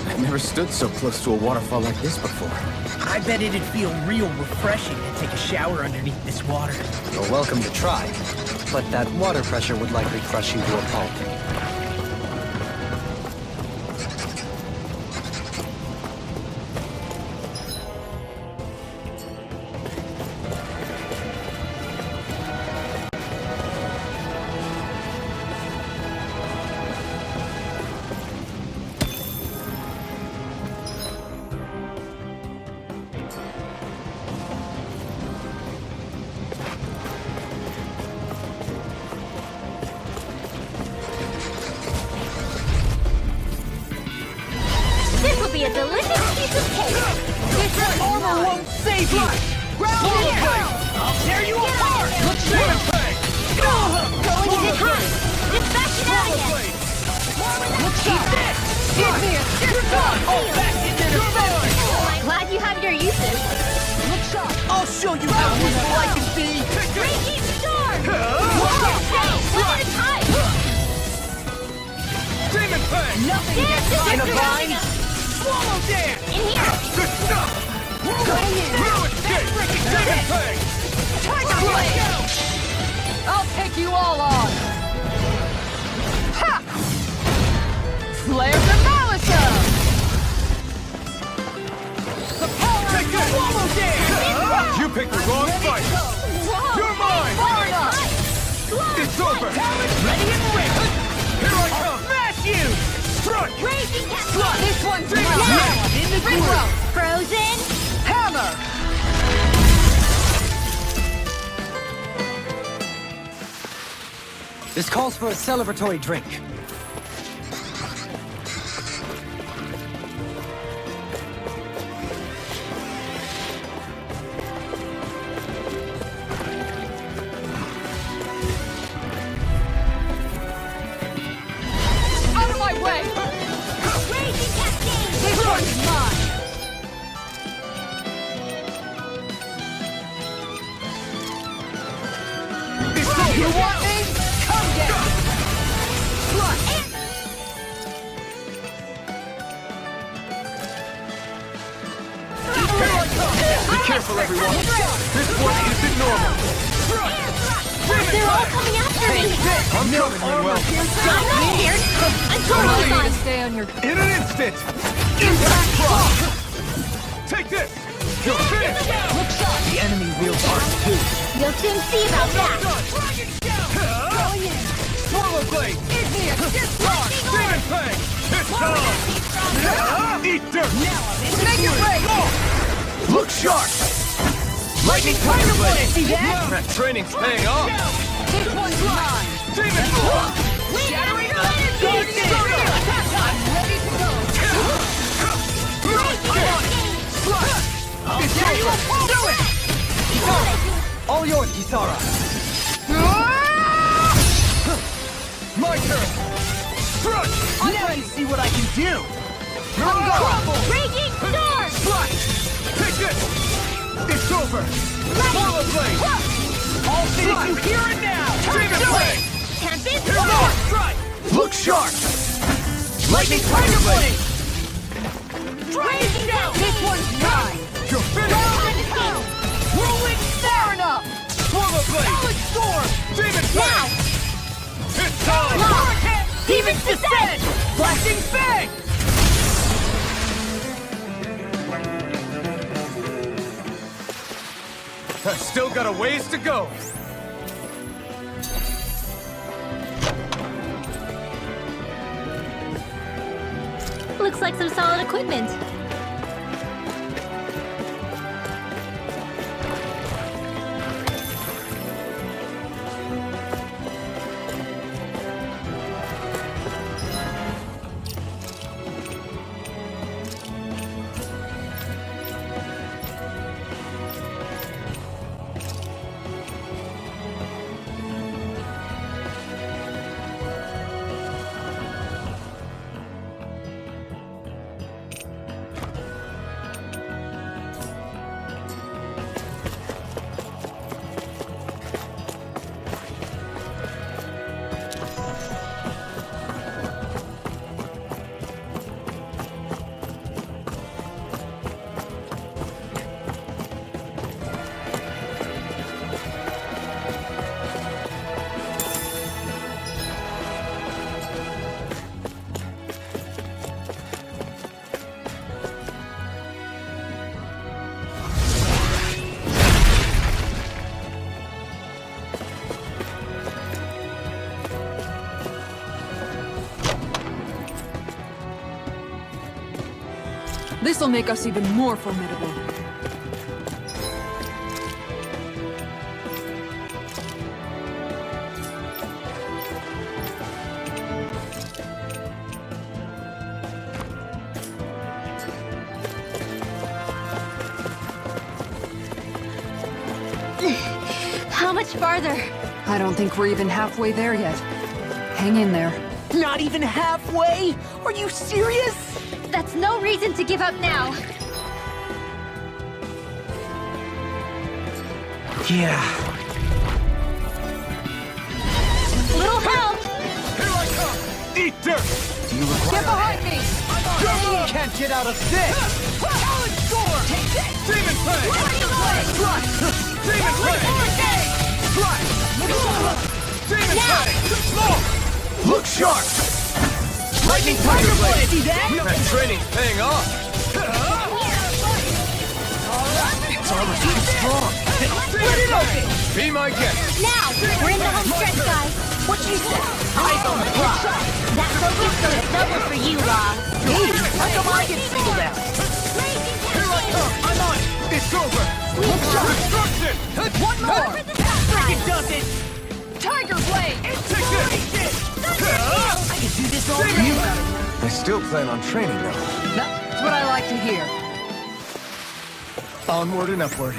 I've never stood so close to a waterfall like this before. I bet it'd feel real refreshing to take a shower underneath this water. You're welcome to try, but that water pressure would likely crush you to a pulp. This will be a delicious piece of cake. This armor won't save you! Ground here! I'll tear you apart! Demon Fang! Going into time! Just bash it out again! Keep this! Give me a You're done! Oh, back into the fence! Glad you have your uses. I'll show you how useful I can be! Raging storm! Whoa! Hey, one at a time! Demon Fang! nothing Dance gets is In a surrounding bind? us. Swallow dance! In here! Good stuff! going in. No escape! Demon Fang! Tiger Blade! I'll take you all on! Ha! Flares of Malisa! The power Take this! Swallow dance! You picked the wrong fight! Whoa! You're mine! far enough! It's over! Ready and ready! Here I come! Smash you! Strike! Raging Cat! This one's Now mine! I'm in the groove! Frozen! Hammer! This calls for a celebratory drink. Out of my way! Raging Cascade! This one's mine! You want me? Come get it! Be careful, everyone! This one isn't normal! They're all coming after me! I'm coming, Manuel! I'm not scared! I'm totally You fine! to stay on your... In an instant! Impact block! Take this! You'll finish! The enemy wields art too. You'll soon see about that! Swallow Blade! Demon Fang! It's time! Eat dirt! Make it rain! Look sharp! Lightning Tiger Blade! See that? That training's paying off! This one's mine! Demon Block! Shattering I'm ready to go! It's over! Do it! All yours, Kisara. My turn! Strike! Now you see what I can do! Raging storm! Take this! It's over! Swallow Blade! I'll finish you here and now! Demon Blade! Tempest Here storm! Strike! Look sharp! Lightning Tiger Blade! Raging down! This one's mine! You're finished! Rolling far enough! Swallow Blade! Solid storm! Demon Now! Blade! It's time! Demon's Descent! Flashing Fang! I've still got a ways to go! Looks like some solid equipment. This'll make us even more formidable. How much farther? I don't think we're even halfway there yet. Hang in there. Not even halfway? Are you serious? That's no reason to give up now. Yeah. Little help! Here I come! Eat dirt! Do you require... Get behind me! You can't get out of this! Challenge storm! Take this! Demon Fang! Thrust! Demon Fang! Thrust! Demon Fang! Slow! Look sharp! Lightning Tiger Blade! See that? That training's paying off! It's armor's too strong! Split it open! Be my guest! Now! We're in the home stretch, guys! What she said? Eyes on the prize! That focus goes double for you, Rob. Me? How come I get singled out? Here I come! I'm on it! It's over! Destruction! One more! Freaking does it! Tiger Blade! Take this! I can do this all day! I still plan on training, though. That's what I like to hear. Onward and upward.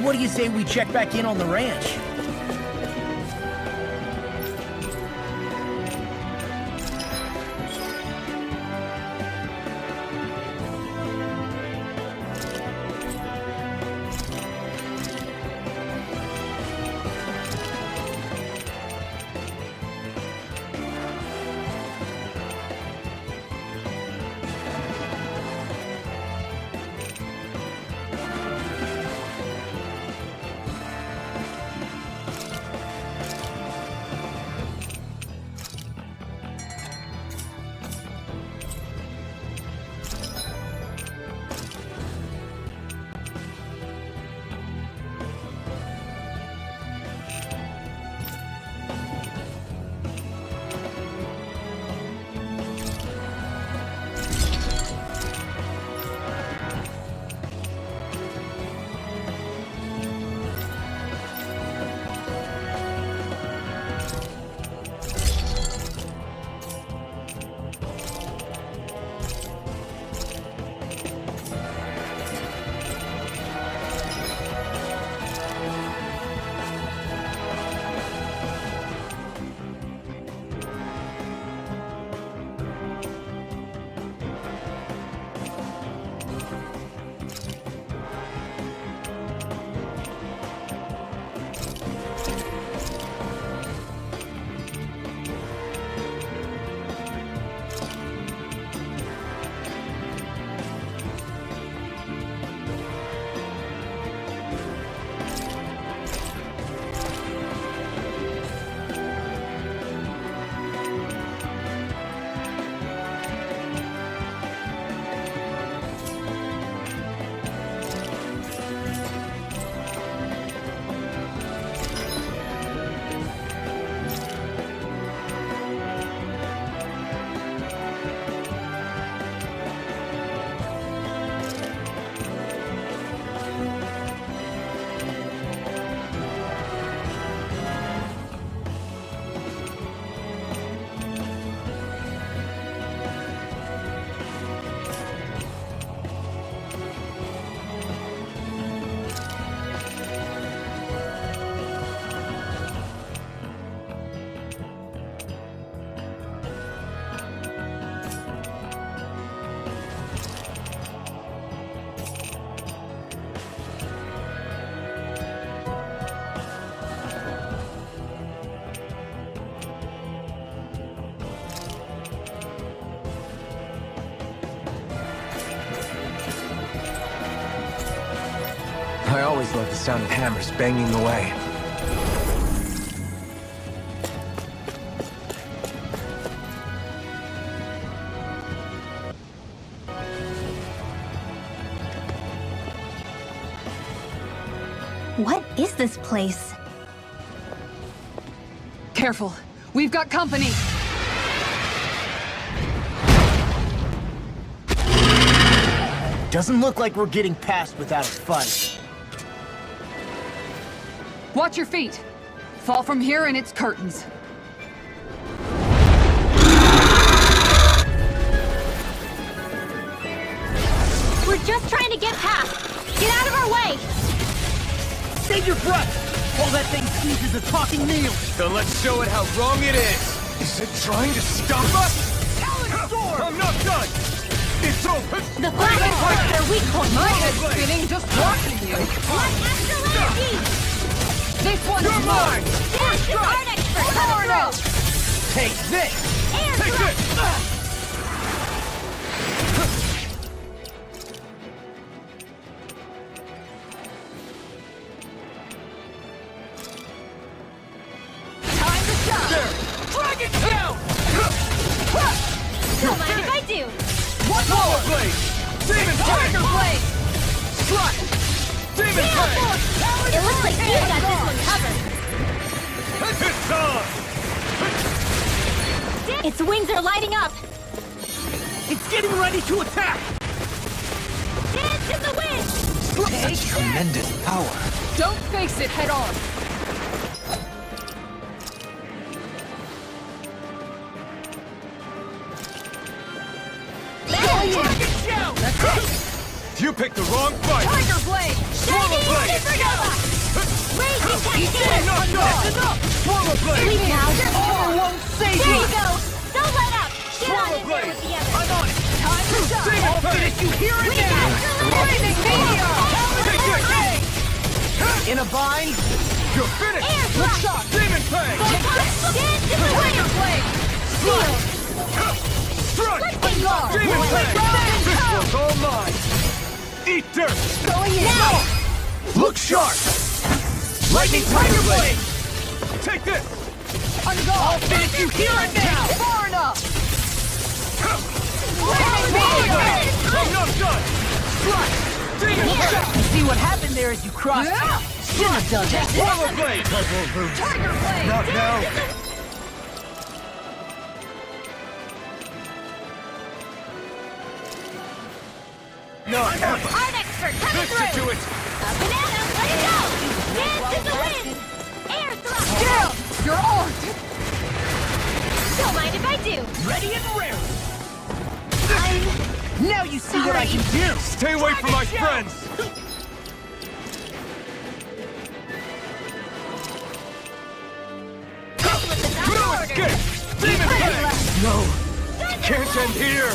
What do you say we check back in on the ranch? I always love the sound of hammers banging away. What is this place? Careful. We've got company. Doesn't look like we're getting past without a fight. Watch your feet. Fall from here and it's curtains. We're just trying to get past. Get out of our way! Save your breath! All that thing sees is a talking nail! Then let's show it how wrong it is! Is it trying to stop us? I'm not done! It's over! The flash is their weak point! My head's spinning just watching you. Like extra energy! This one's You're mine! This is our next Power up! Take this! Air Take thrust! this! Dragon Tail! Don't mind if I do! One more blade! Demon Tiger Blade! blade! Strike! Demon Blade! It looks like you've got this one covered! It's on! Its wings are lighting up! It's getting ready to attack! Dance in the wind! Such tremendous power. Don't face it head on. Dragon Shell! You picked the wrong fight! Tiger blade! Swallow Blade! Supernova! Raging I'm not done! Swallow Blade! Sleep now! Oh, won't save There you! you go! Don't let up! Get on Swallow in there Blade! with the others! I'm on it! Time to shine! Demon I'll Blade! finish you here and We now! got Blazing meteor! Take this! In a bind? You're finished! Air thrust! Demon Blade! Dance in the wind! Tiger blade! Steel! Strike! Guard! Demon Blade! This one's all mine! Eat dirt! Going in! Now! Look sharp! Lightning Tiger Blade! Take this! On guard! I'll finish you here and now! Far enough! I'm not done! Strike! Demon Blade! You see what happened there as you crossed? Yeah. Shouldn't have done that! Swallow Blade! Tiger blade! Not now! Not ever! Art expert coming This should through! do it! A banana, let it go! Dance in the wind! Air thrust! Down! You're armed! Don't mind if I do! Ready and rare! Now you see what I can do! Stay away from my friends! No escape! Demon Blade! No! Can't end here!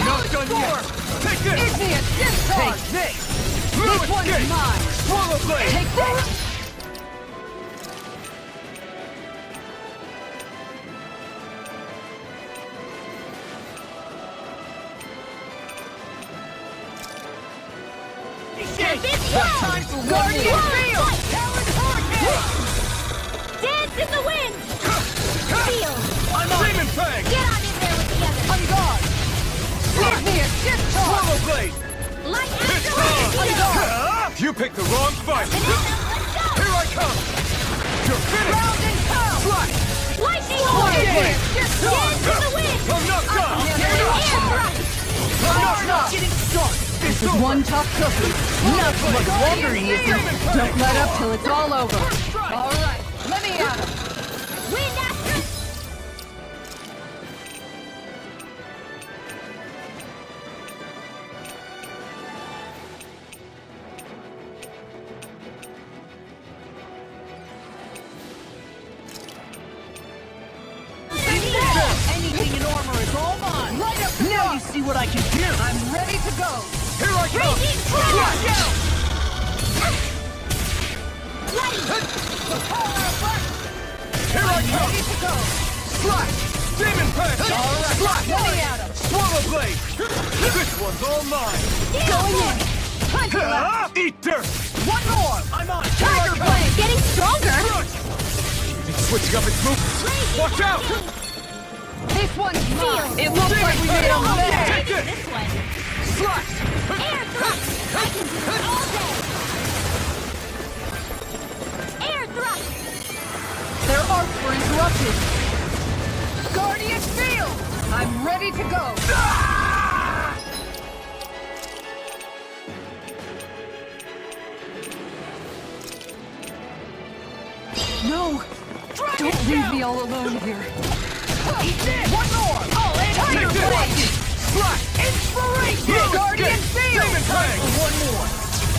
Not done yet! Take this! Igneous discharge! Take this! No This one's escape! mine! Swallow Blade! Take this! Time for Guardian Warrior! field! Dance in the wind! Steel! I'm on Demon it! Fang! Get on in there with the others! On guard! Igneous discharge! Swallow Blade! Light It's after on! You picked the wrong fight! Here I come! You're finished! Round and pound! Strike! Lightning Igneous horn! discharge! Dance in the wind! I'm not done! Air thrust! I'm not Getting started! It's This is over! one tough cookie. Not for much longer he isn't! Don't let up till it's all over. All right, let me at him. Wind after! Anything in armor is all mine! Light up Now you see what I can do! I'm ready to go. Here I come! Raging flash! Here I come! Ready to go. Strike! Demon Punch! Slash! Getting at him. Swallow Blade! This one's all mine! Going in. Punch left. Eat dirt! One more. I'm on! Tiger blade. Getting stronger! It's switching up its movements! Watch out! This one's mine. It looks like we made a mess. Take this! This one. Slash! Air thrust! I can do it all day! Air thrust! Their arcs were interrupted. Guardian field. I'm ready to go. No! Don't leave me all alone here. One more! Tiger Take blade. this! Slash! Inspiration! Guardian field. Demon Fang! One more.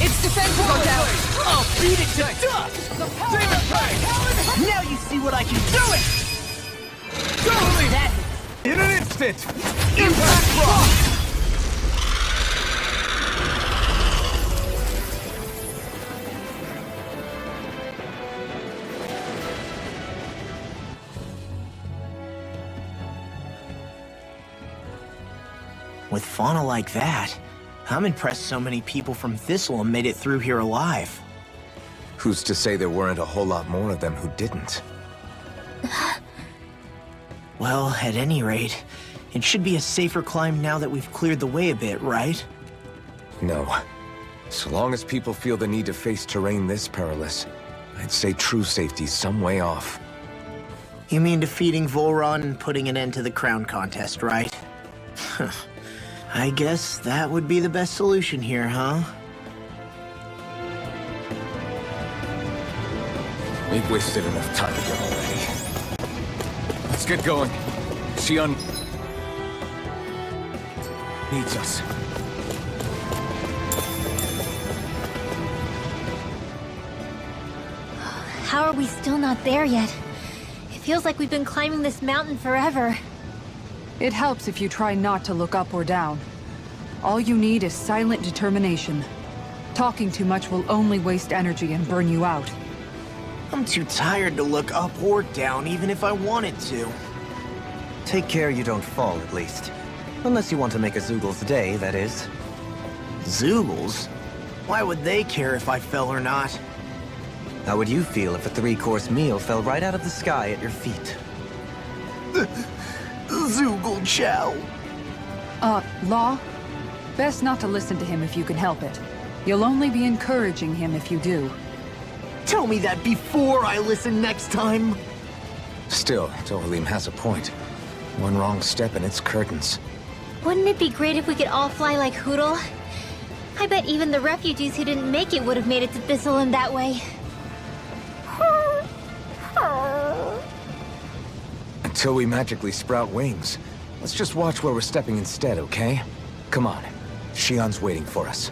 Its defense goes out. I'll beat it to dust! The power Demon of Fang! Now you see what I can do it! Totally! that. In an instant! Impact Rock! With fauna like that, I'm impressed so many people from Thistleum made it through here alive. Who's to say there weren't a whole lot more of them who didn't? Well, at any rate, it should be a safer climb now that we've cleared the way a bit, right? No. So long as people feel the need to face terrain this perilous, I'd say true safety's some way off. You mean defeating Volron and putting an end to the crown contest, right? I guess that would be the best solution here, huh? We've wasted enough time again already. Let's get going. Sh'ion needs us. How are we still not there yet? It feels like we've been climbing this mountain forever. It helps if you try not to look up or down. All you need is silent determination. Talking too much will only waste energy and burn you out. I'm too tired to look up or down, even if I wanted to. Take care you don't fall, at least. Unless you want to make a Zoogel's day, that is. Zoogles? Why would they care if I fell or not? How would you feel if a 3-course meal fell right out of the sky at your feet? Zoogle chow. Law? Best not to listen to him if you can help it. You'll only be encouraging him if you do. Tell me that before I listen next time. Still, Dohalim has a point. One wrong step and it's curtains. Wouldn't it be great if we could all fly like Hootle? I bet even the refugees who didn't make it would have made it to Thistleum that way. Until we magically sprout wings, let's just watch where we're stepping instead, okay? Come on. Shion's waiting for us.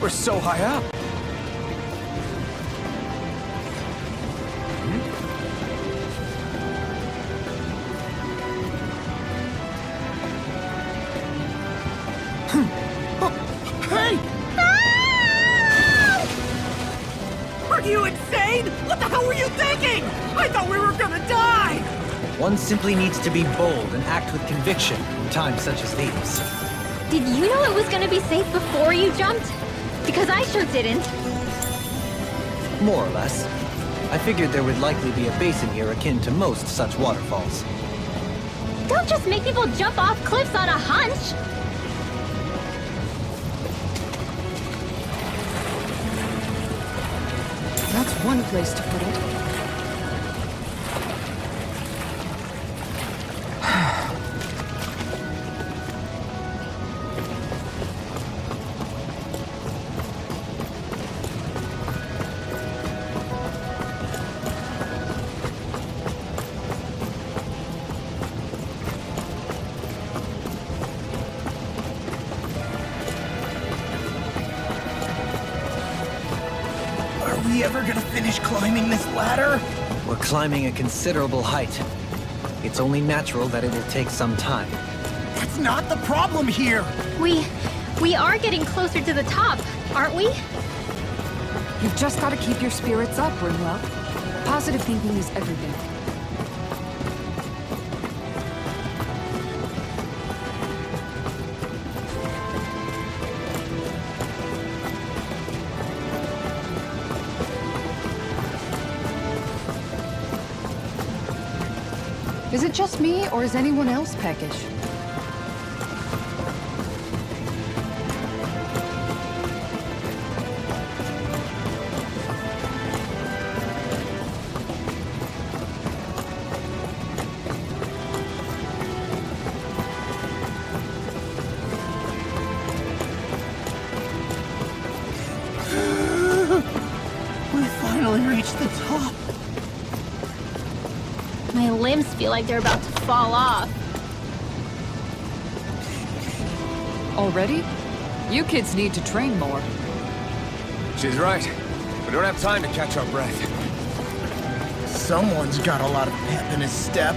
We're so high up! Hey! Are you insane? What the hell were you thinking? I thought we were gonna die! One simply needs to be bold and act with conviction in times such as these. Did you know it was gonna be safe before you jumped? Because I sure didn't. More or less. I figured there would likely be a basin here akin to most such waterfalls. Don't just make people jump off cliffs on a hunch! That's one place to put it. Are we ever gonna finish climbing this ladder? We're climbing a considerable height. It's only natural that it will take some time. That's not the problem here! We are getting closer to the top, aren't we? You've just got to keep your spirits up, Rimwell. Positive thinking is everything. Is it just me, or is anyone else peckish? We finally reached the top. My limbs feel like they're about to fall off. Already? You kids need to train more. She's right. We don't have time to catch our breath. Someone's got a lot of pep in his step.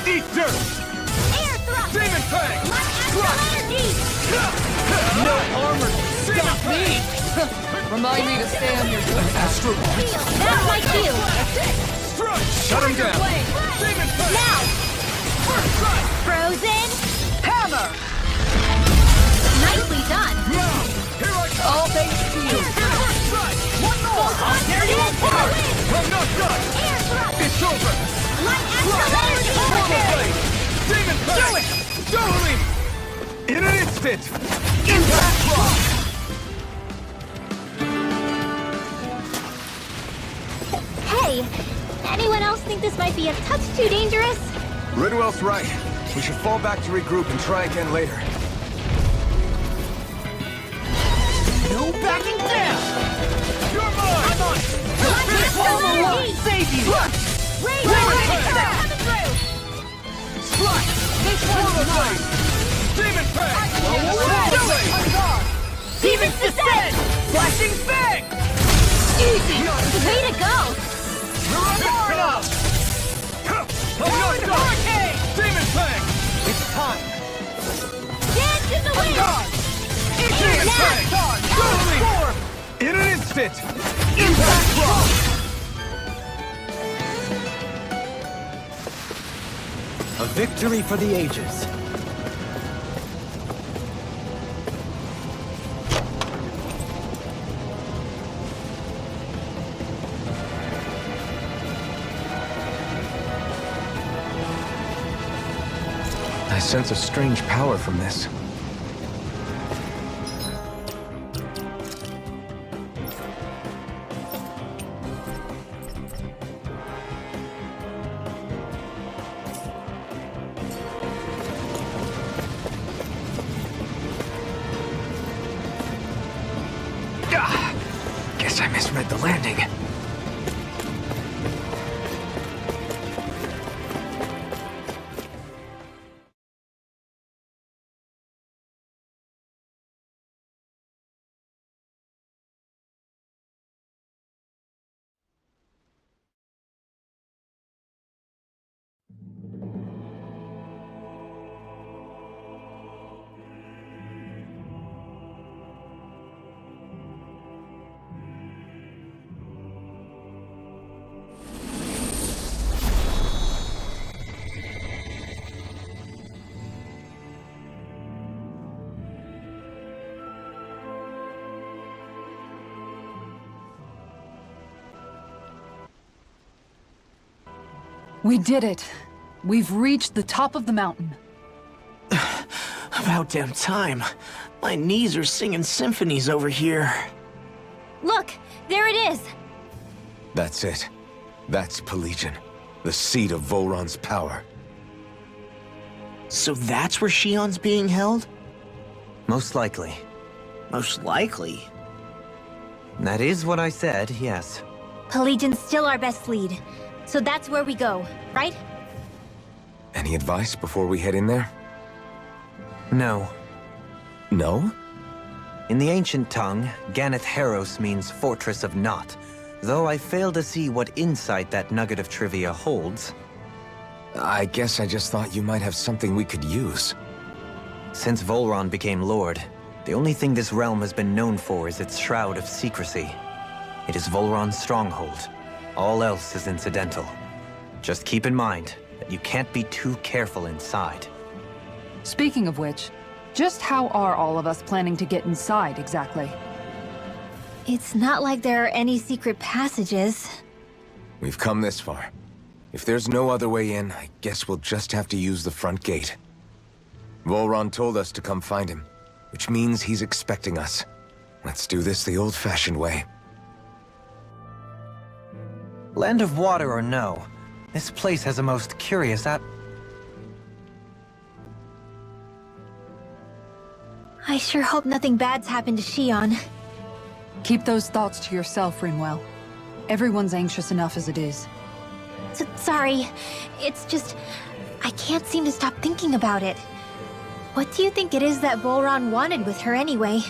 Eat dirt! Air thrust! Demon Fang! Energy! No armor! Stop me! Remind me to stay on your toes. Astral That's my cue! Strike! Shut him down! Demon Fang! Now! First strike! Frozen! Hammer! Nicely done! Now! Here I come! All thanks to you. First strike! One more! There it is! I'm not done! Air thrust! It's over! Light astral energy! Blade! Demon Fang! Do it! Don't leave! In an instant! Impact Rock! Hey! Anyone else think this might be a touch too dangerous? Ridwell's right. We should fall back to regroup and try again later. No backing down! You're mine! I'm on! Light astral energy! Save you! Raise coming through! Strike! Swirl Blade! Demon Fang! Do it! Demons descend! Flashing Fang! Easy! Way to go! Enough! I'm not done! Demon Fang! It's time! Dance in the wind! Demon Fang! Totally! In an instant! Impact Rock! A victory for the ages. I sense a strange power from this. Guess I misread the landing. We did it. We've reached the top of the mountain. About damn time. My knees are singing symphonies over here. Look, there it is. That's it. That's Pelegion, the seat of Volron's power. So that's where Shion's being held? Most likely. Most likely. That is what I said, yes. Pelagian's still our best lead. So that's where we go, right? Any advice before we head in there? No. No? In the ancient tongue, Ganat-Haros means Fortress of Naught, though I fail to see what insight that nugget of trivia holds. I guess I just thought you might have something we could use. Since Volron became Lord, the only thing this realm has been known for is its shroud of secrecy. It is Volron's stronghold. All else is incidental. Just keep in mind that you can't be too careful inside. Speaking of which, just how are all of us planning to get inside exactly? It's not like there are any secret passages. We've come this far. If there's no other way in, I guess we'll just have to use the front gate. Volron told us to come find him, which means he's expecting us. Let's do this the old-fashioned way. Land of water or no, this place has a most curious I sure hope nothing bad's happened to Shion. Keep those thoughts to yourself, Rinwell. Everyone's anxious enough as it is. Sorry. It's just... I can't seem to stop thinking about it. What do you think it is that Volron wanted with her anyway?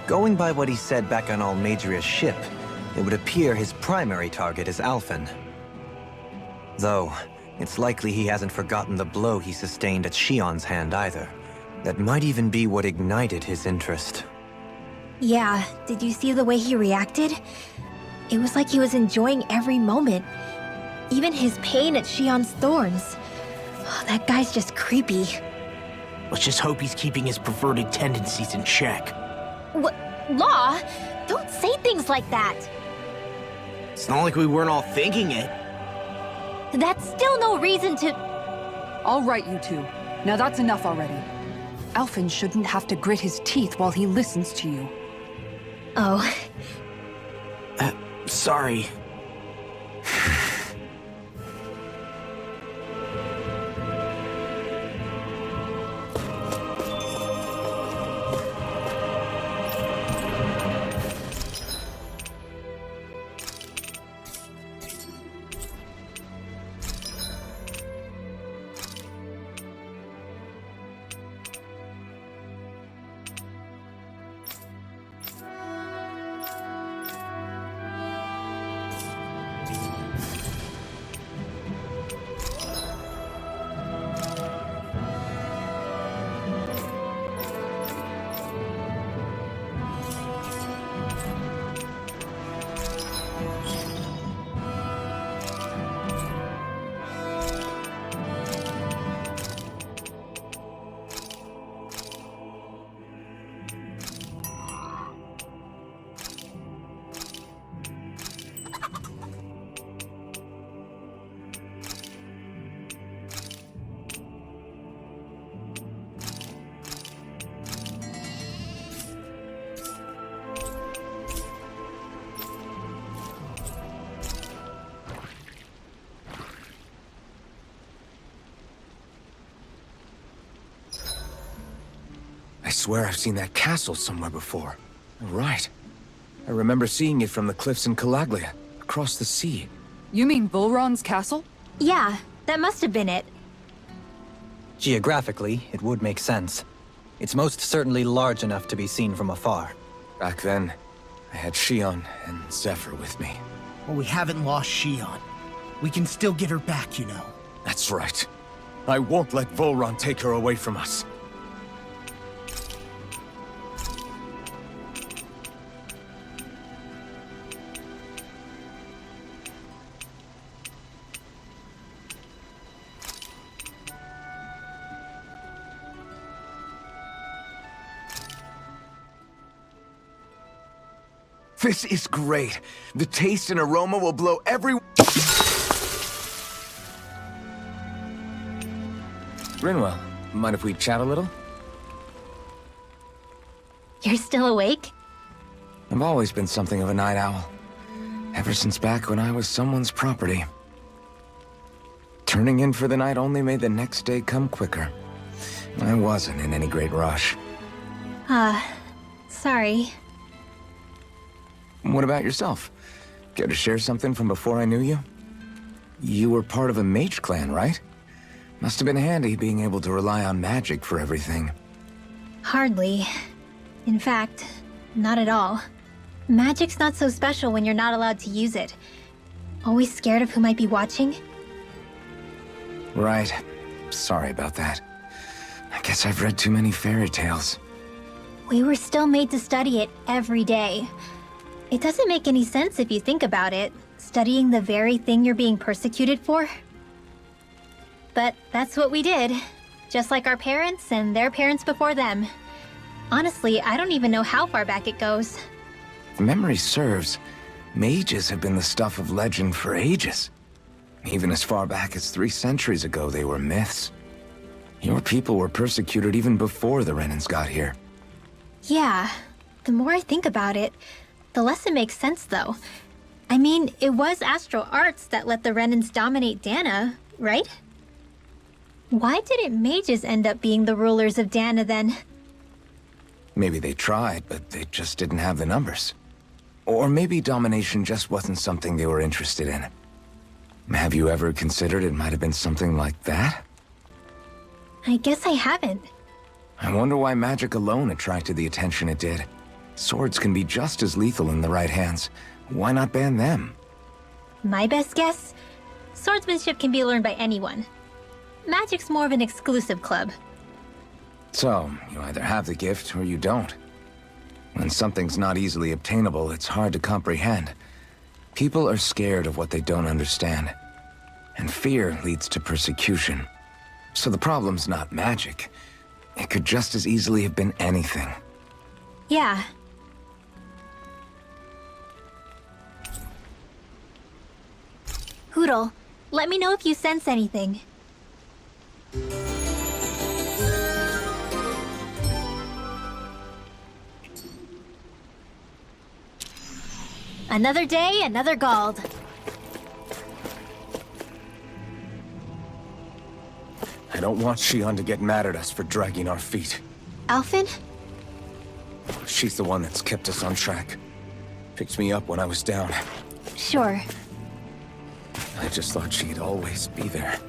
Going by what he said back on Almadria's ship, it would appear his primary target is Alphen. Though, it's likely he hasn't forgotten the blow he sustained at Shion's hand either. That might even be what ignited his interest. Yeah, did you see the way he reacted? It was like he was enjoying every moment. Even his pain at Shion's thorns. Oh, that guy's just creepy. Let's just hope he's keeping his perverted tendencies in check. What? Law? Don't say things like that! It's not like we weren't all thinking it. That's still no reason to... All right, you two. Now that's enough already. Alphen shouldn't have to grit his teeth while he listens to you. Oh. Sorry. I swear I've seen that castle somewhere before. Right. I remember seeing it from the cliffs in Calaglia, across the sea. You mean Volron's castle? Yeah, that must have been it. Geographically, it would make sense. It's most certainly large enough to be seen from afar. Back then, I had Shionne and Zephyr with me. Well, we haven't lost Shionne. We can still get her back, you know. That's right. I won't let Volron take her away from us. This is great. The taste and aroma will blow every... Rinwell, mind if we chat a little? You're still awake? I've always been something of a night owl. Ever since back when I was someone's property. Turning in for the night only made the next day come quicker. I wasn't in any great rush. Sorry. What about yourself? Care to share something from before I knew you? You were part of a mage clan, right? Must have been handy being able to rely on magic for everything. Hardly. In fact, not at all. Magic's not so special when you're not allowed to use it. Always scared of who might be watching? Right. Sorry about that. I guess I've read too many fairy tales. We were still made to study it every day. It doesn't make any sense if you think about it, studying the very thing you're being persecuted for. But that's what we did, just like our parents and their parents before them. Honestly, I don't even know how far back it goes. If memory serves, mages have been the stuff of legend for ages. Even as far back as 3 centuries ago, they were myths. Your people were persecuted even before the Renans got here. Yeah, the more I think about it, the less it makes sense, though. I mean, it was astral arts that let the Renans dominate Dana, right? Why didn't mages end up being the rulers of Dana, then? Maybe they tried, but they just didn't have the numbers. Or maybe domination just wasn't something they were interested in. Have you ever considered it might have been something like that? I guess I haven't. I wonder why magic alone attracted the attention it did. Swords can be just as lethal in the right hands. Why not ban them? My best guess? Swordsmanship can be learned by anyone. Magic's more of an exclusive club. So, you either have the gift or you don't. When something's not easily obtainable, it's hard to comprehend. People are scared of what they don't understand. And fear leads to persecution. So the problem's not magic. It could just as easily have been anything. Yeah. Hoodle, let me know if you sense anything. Another day, another Gald. I don't want Shionne to get mad at us for dragging our feet. Alphen? She's the one that's kept us on track. Picked me up when I was down. Sure. I just thought she'd always be there.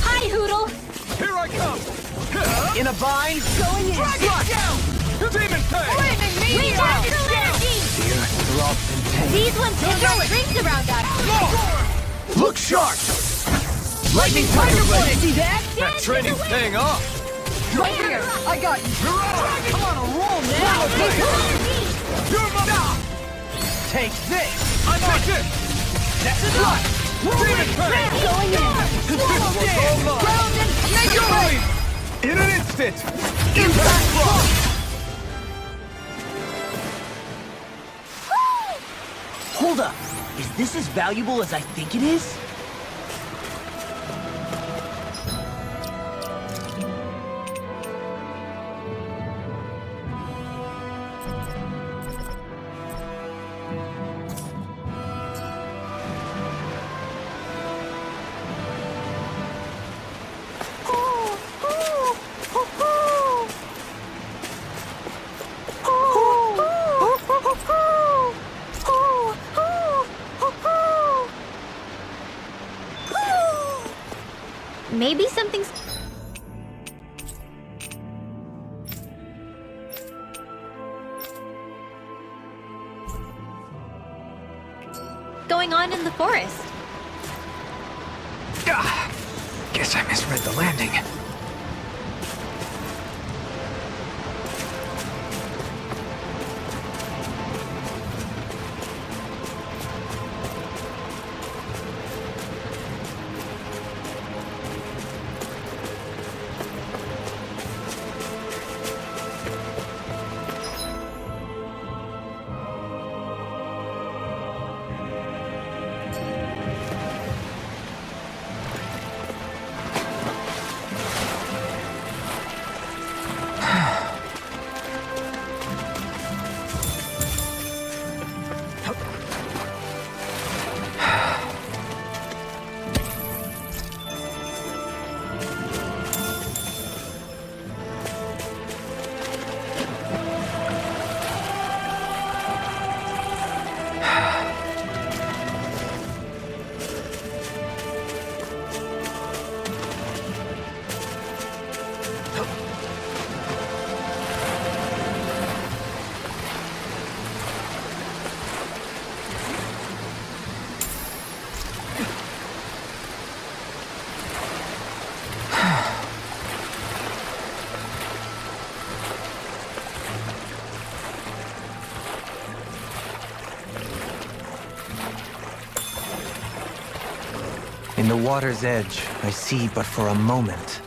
Hi, Hoodle! Here I come! In a bind? Going in! Drag it down! Demon Fang! Recharge your energy! Fear, throbs, and pain. These ones can throw rings around us! Look sharp! Lightning Tiger Blade! See that? That training's paying off! Right here! I got you! Come on a roll now! You're my... Take this! I take this! That's it! Right! Demon Fang! Going in! This one's all mine! Ground and make it rain! In an instant! Impact Block! Hold up! Is this as valuable as I think it is? Maybe something's going on in the forest. Guess I misread the landing. In the water's edge, I see but for a moment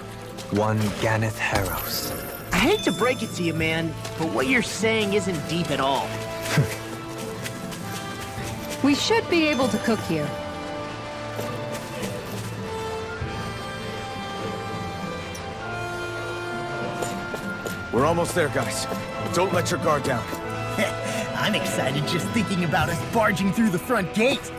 one Ganat-Harros. I hate to break it to you, man, but what you're saying isn't deep at all. We should be able to cook here. We're almost there, guys. Don't let your guard down. I'm excited just thinking about us barging through the front gate.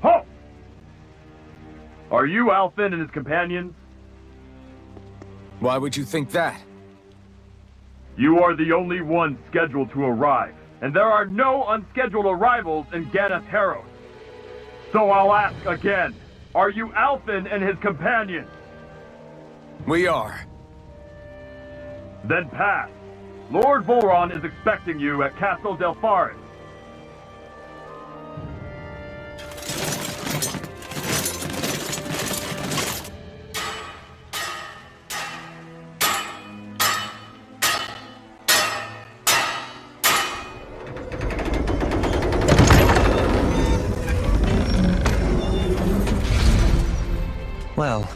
Halt! Are you Alfin and his companions? Why would you think that? You are the only one scheduled to arrive, and there are no unscheduled arrivals in Ganat-Haros. So I'll ask again, are you Alfin and his companions? We are. Then pass. Lord Volron is expecting you at Castle Del Faris. Well,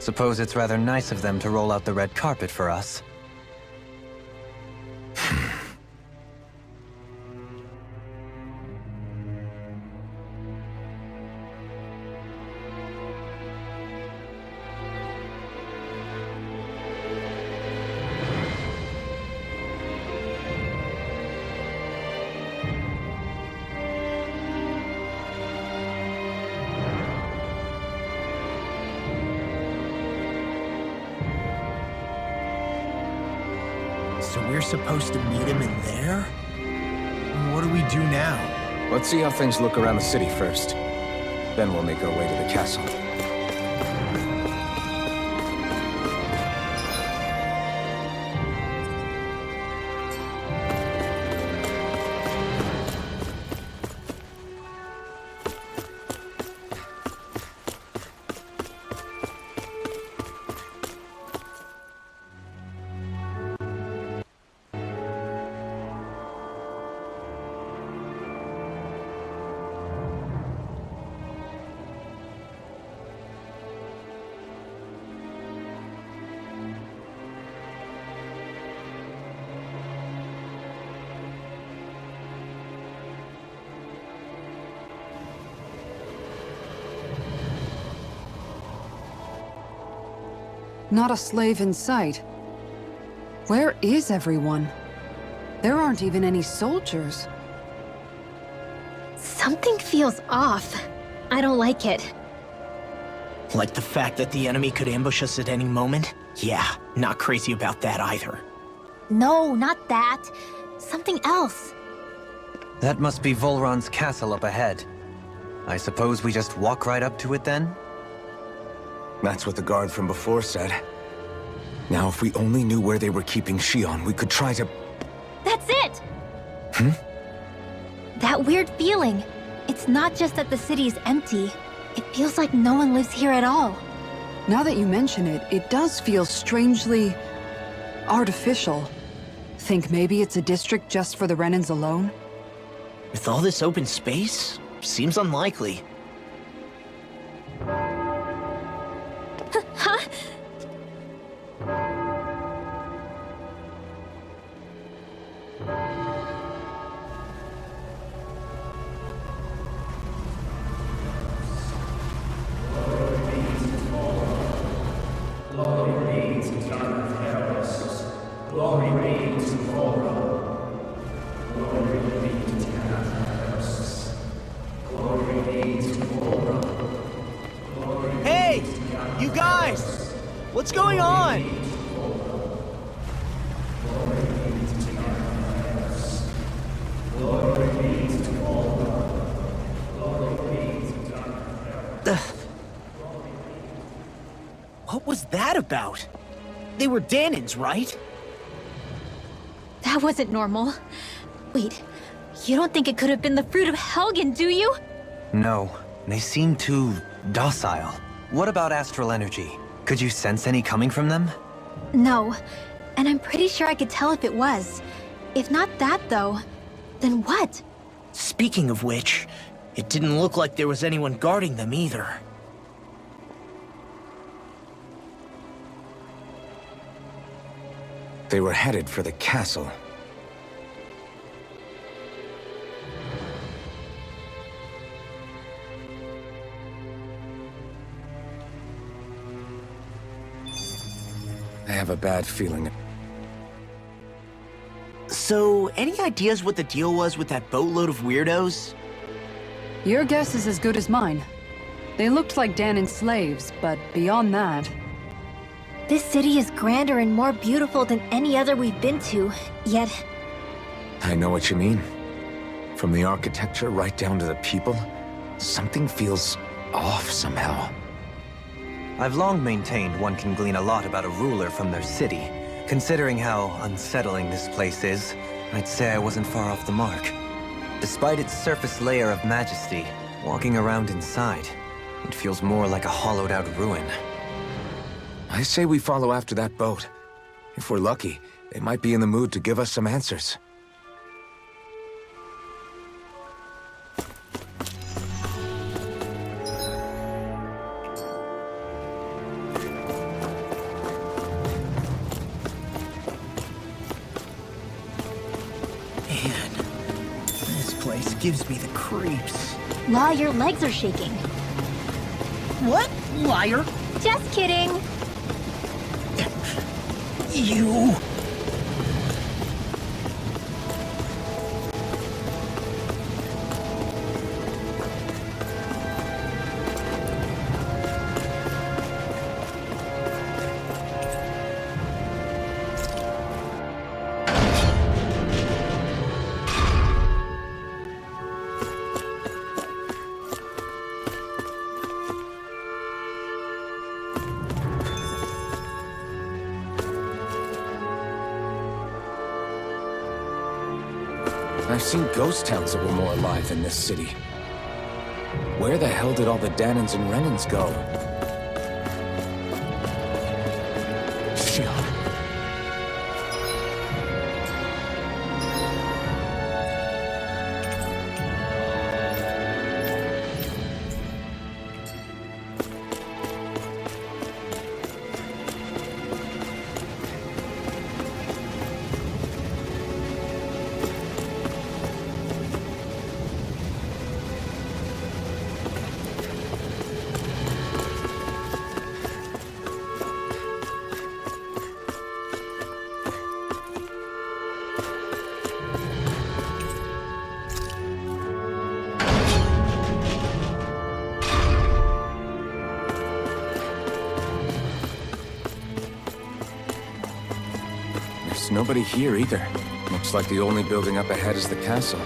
suppose it's rather nice of them to roll out the red carpet for us. we're supposed to meet him in there? What do we do now? Let's see how things look around the city first. Then we'll make our way to the castle. Not a slave in sight. Where is everyone? There aren't even any soldiers. Something feels off. I don't like it. Like the fact that the enemy could ambush us at any moment? Yeah, not crazy about that either. No, not that. Something else. That must be Volron's castle up ahead. I suppose we just walk right up to it then? That's what the guard from before said. Now, if we only knew where they were keeping Shionne, we could try to... That's it! That weird feeling. It's not just that the city is empty. It feels like no one lives here at all. Now that you mention it, it does feel strangely... artificial. Think maybe it's a district just for the Renans alone? With all this open space? Seems unlikely. Huh? Glory be to Ganat-Haros. Glory be to gorodom. Glory be to Ganat-Haros. Glory be to gorodom. Hey! You guys! What's going on? What was that about? They were Danans, right? That wasn't normal. Wait, you don't think it could have been the fruit of Helgen, do you? No, they seem too docile. What about astral energy? Could you sense any coming from them? No, and I'm pretty sure I could tell if it was. If not that, though, then what? Speaking of which, it didn't look like there was anyone guarding them either. They were headed for the castle. I have a bad feeling. So, any ideas what the deal was with that boatload of weirdos? Your guess is as good as mine. They looked like Danan slaves, but beyond that... This city is grander and more beautiful than any other we've been to, yet... I know what you mean. From the architecture right down to the people, something feels off somehow. I've long maintained one can glean a lot about a ruler from their city. Considering how unsettling this place is, I'd say I wasn't far off the mark. Despite its surface layer of majesty, walking around inside, it feels more like a hollowed-out ruin. I say we follow after that boat. If we're lucky, they might be in the mood to give us some answers. Man, this place gives me the creeps. Law, your legs are shaking. What? Liar! Just kidding. You... I've seen ghost towns that were more alive than this city. Where the hell did all the Danans and Renans go? Shit. There's nobody here either. Looks like the only building up ahead is the castle.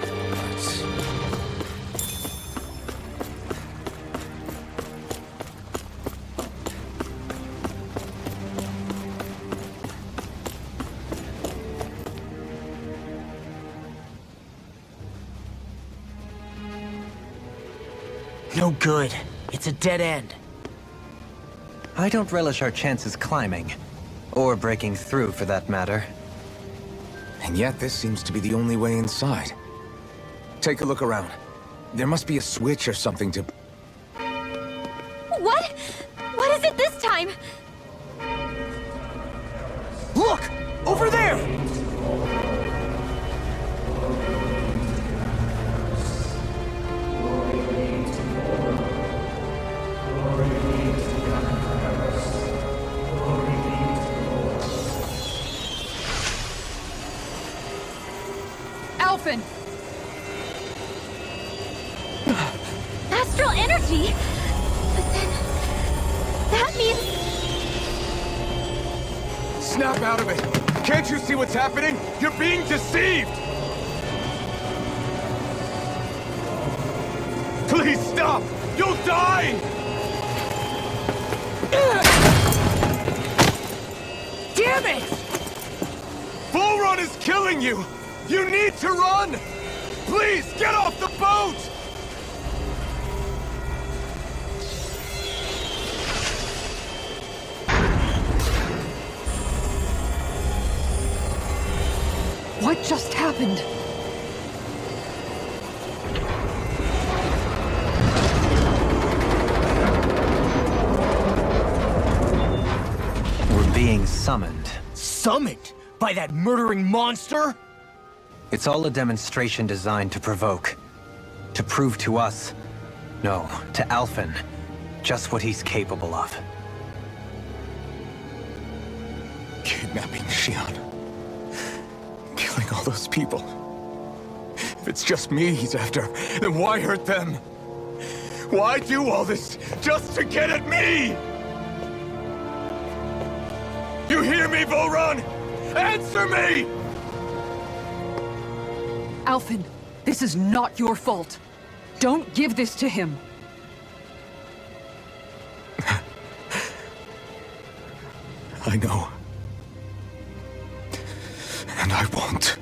No good. It's a dead end. I don't relish our chances climbing. Or breaking through, for that matter. And yet this seems to be the only way inside. Take a look around. There must be a switch or something to... What? What is it this time? Look! Over there! Alphen! Astral energy? But then... that means... Snap out of it! Can't you see what's happening? You're being deceived! Please stop! You'll die! Damn it! Bull Run is killing you! You need to run! Please, get off the boat! What just happened? We're being summoned. Summoned? By that murdering monster? It's all a demonstration designed to provoke. To prove to us, no, to Alphen, just what he's capable of. Kidnapping Sh'ion. Killing all those people. If it's just me he's after, then why hurt them? Why do all this just to get at me? You hear me, Bull Run? Answer me! Alphen, this is not your fault. Don't give this to him. I know. And I won't.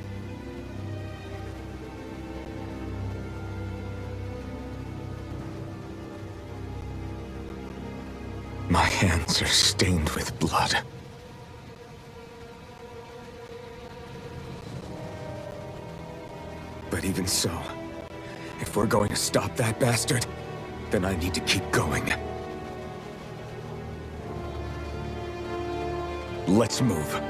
My hands are stained with blood. But even so, if we're going to stop that bastard, then I need to keep going. Let's move.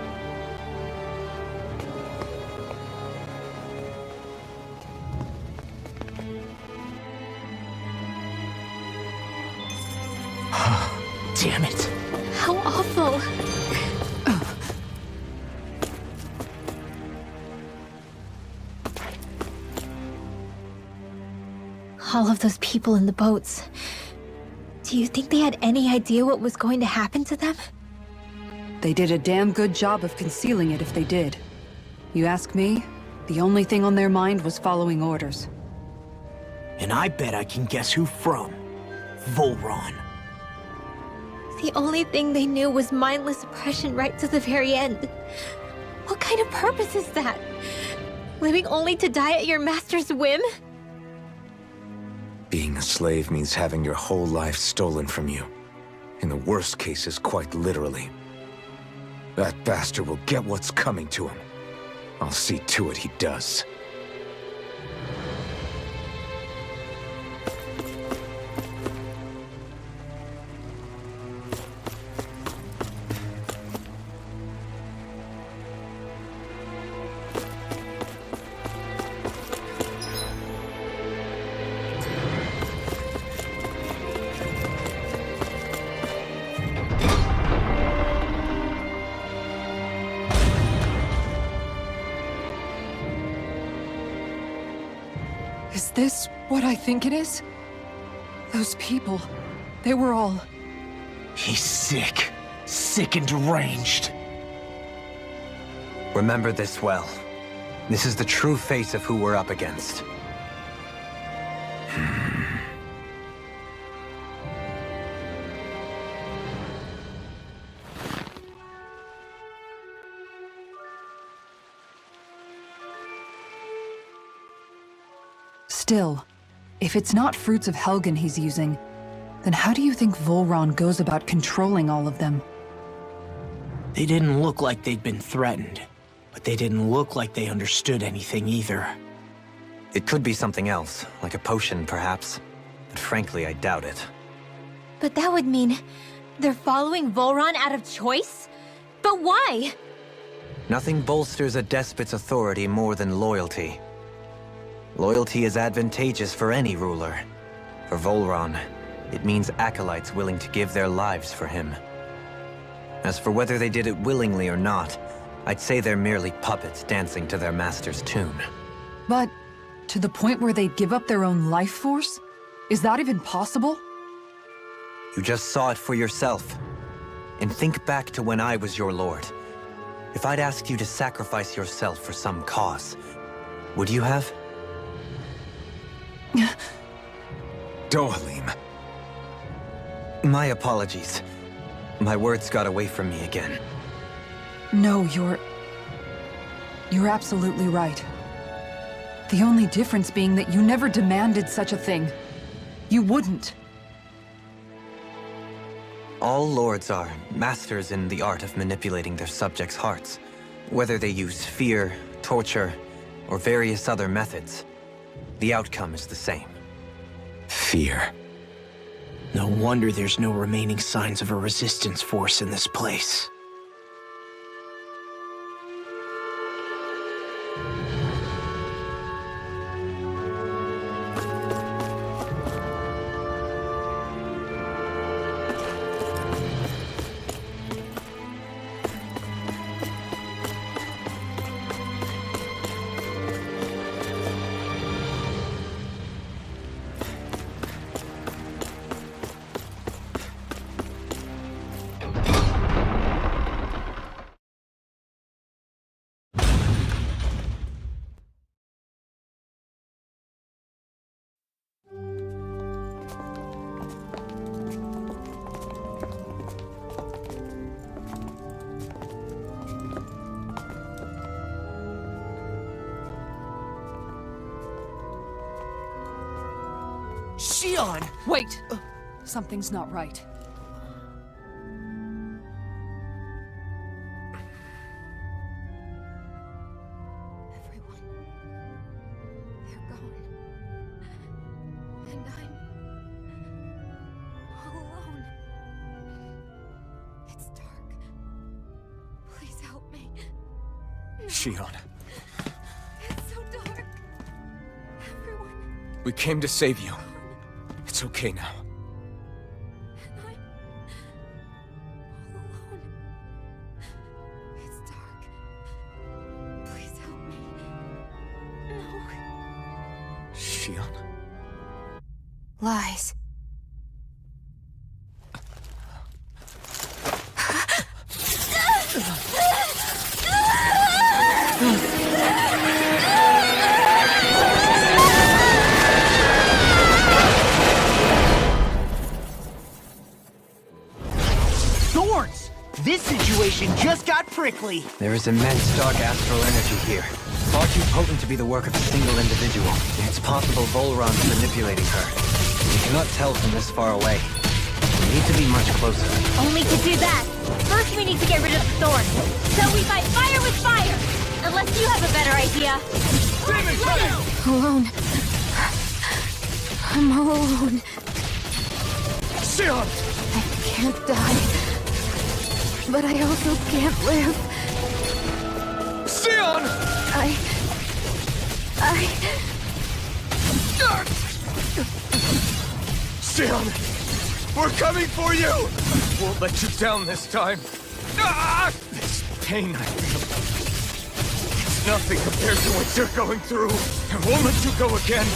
Damn it. How awful. All of those people in the boats. Do you think they had any idea what was going to happen to them? They did a damn good job of concealing it if they did. You ask me, the only thing on their mind was following orders. And I bet I can guess who from. Volron. The only thing they knew was mindless oppression right to the very end. What kind of purpose is that? Living only to die at your master's whim? Being a slave means having your whole life stolen from you. In the worst cases, quite literally. That bastard will get what's coming to him. I'll see to it he does. Is this what I think it is? Those people, they were all... He's sick. Sick and deranged. Remember this well. This is the true face of who we're up against. Still, if it's not fruits of Helgen he's using, then how do you think Volron goes about controlling all of them? They didn't look like they'd been threatened, but they didn't look like they understood anything either. It could be something else, like a potion perhaps, but frankly I doubt it. But that would mean they're following Volron out of choice? But why? Nothing bolsters a despot's authority more than loyalty. Loyalty is advantageous for any ruler. For Volron, it means acolytes willing to give their lives for him. As for whether they did it willingly or not, I'd say they're merely puppets dancing to their master's tune. But to the point where they'd give up their own life force? Is that even possible? You just saw it for yourself. And think back to when I was your lord. If I'd asked you to sacrifice yourself for some cause, would you have? Dohalim. My apologies. My words got away from me again. No, you're absolutely right. The only difference being that you never demanded such a thing. You wouldn't. All lords are masters in the art of manipulating their subjects' hearts. Whether they use fear, torture, or various other methods, the outcome is the same. Fear. No wonder there's no remaining signs of a resistance force in this place. Shionne! Wait! Something's not right. Everyone. They're gone. And I'm all alone. It's dark. Please help me. Shionne, It's so dark. Everyone. we came to save you. It's okay now. And I'm all alone. It's dark. Please help me. No. Shionne? Lies. Thorns! This situation just got prickly. There is immense dark astral energy here. Far too potent to be the work of a single individual. It's possible Volron's manipulating her. We cannot tell from this far away. We need to be much closer. Only to do that, first we need to get rid of the thorn. So we fight fire with fire! Unless you have a better idea. Alone. I'm all alone. Sh'ion! I can't die. But I also can't live. Sh'ion! Sh'ion! We're coming for you! Won't let you down this time. This pain I feel. It's nothing compared to what you're going through. I won't let you go again.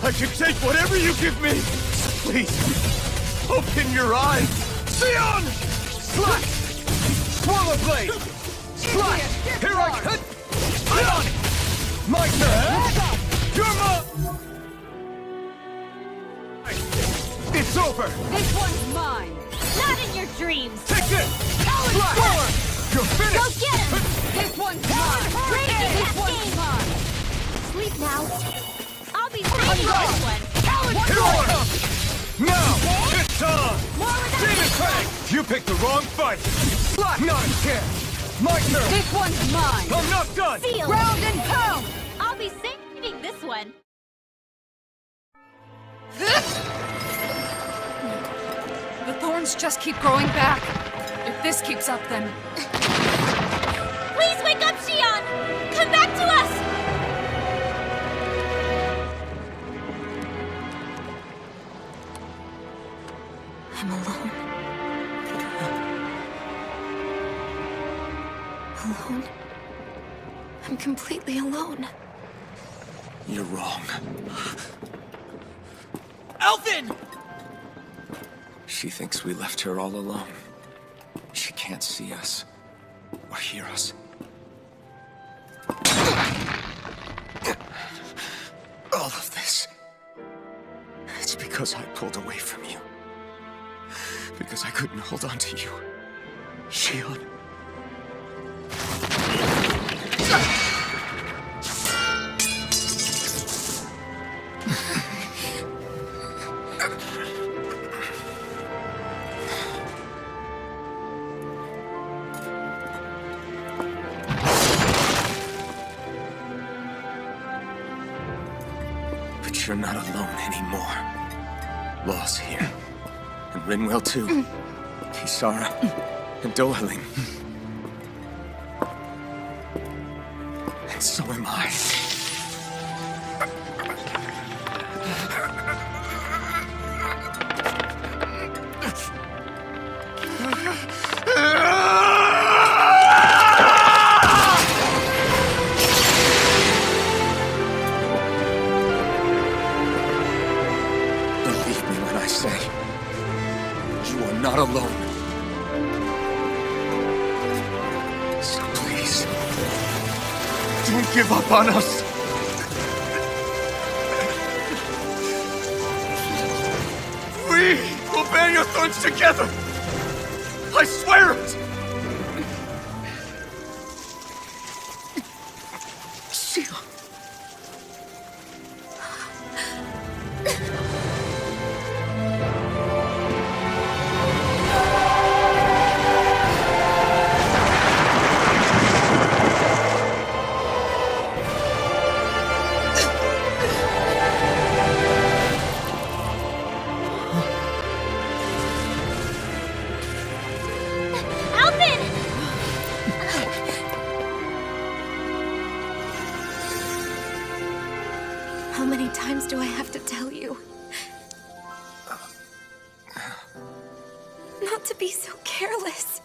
I can take whatever you give me. Please, open your eyes. Sh'ion! Slash! Swallow blade! Slash! Here I cut! Sh'ion! My turn! You're It's over! This one's mine! Not in your dreams! Take this! Slash! You're Go finished! get him! This one's mine! Breaking This that one's game! mine! Sleep now. I'll be saving this one. Here I come! Now! It's on! Demon Crag! You picked the wrong fight! Slash! Not again! My turn! This one's mine! I'm not done! Seal. Ground and pound! I'll be saving this one. The thorns just keep growing back. If this keeps up, then... Please wake up, Sh'ion! Come back to us! I'm alone. Alone? I'm completely alone. You're wrong. Alvin! She thinks we left her all alone. She can't see us or hear us. All of this. It's because I pulled away from you. Because I couldn't hold on to you. Sh'ion. But you're not alone anymore. Law's here. And Rinwell too. Kisara. And Dohalim. And so am I. Believe me when I say, you are not alone. So please, don't give up on us. We will bear your thorns together. I swear it. Sh'ion. Alvin! How many times do I have to tell you? Not to be so careless.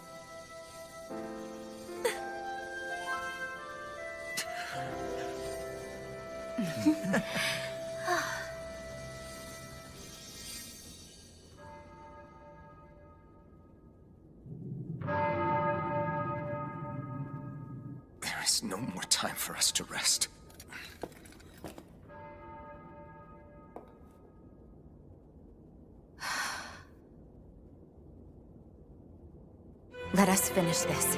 There is no more time for us to rest. Let us finish this.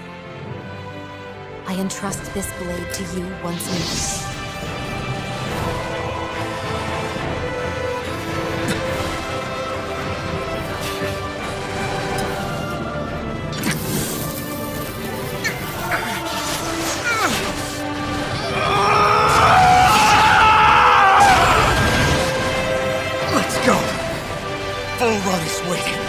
I entrust this blade to you once more. Let's go! Full run is waiting.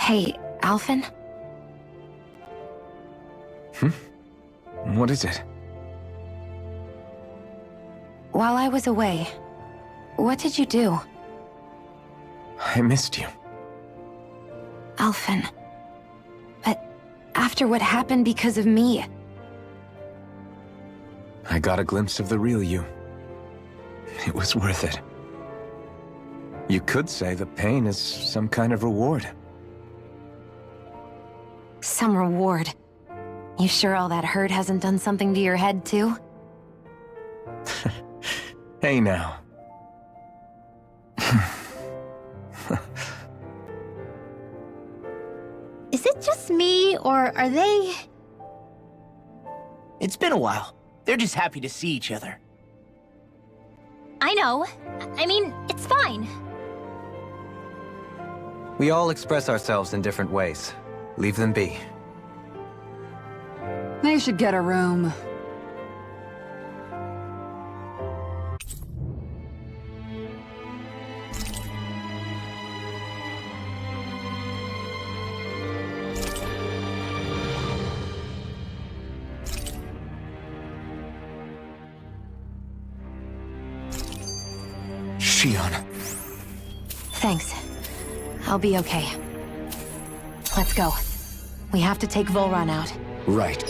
Hey, Alphen? What is it? While I was away, what did you do? I missed you. Alphen. But after what happened because of me, I got a glimpse of the real you. It was worth it. You could say the pain is some kind of reward. some reward. You sure all that hurt hasn't done something to your head, too? Hey now. Is it just me, or are they... It's been a while. They're just happy to see each other. I know. I mean, it's fine. We all express ourselves in different ways. Leave them be. They should get a room. Shionne. Thanks. I'll be okay. Let's go. We have to take Volran out. Right.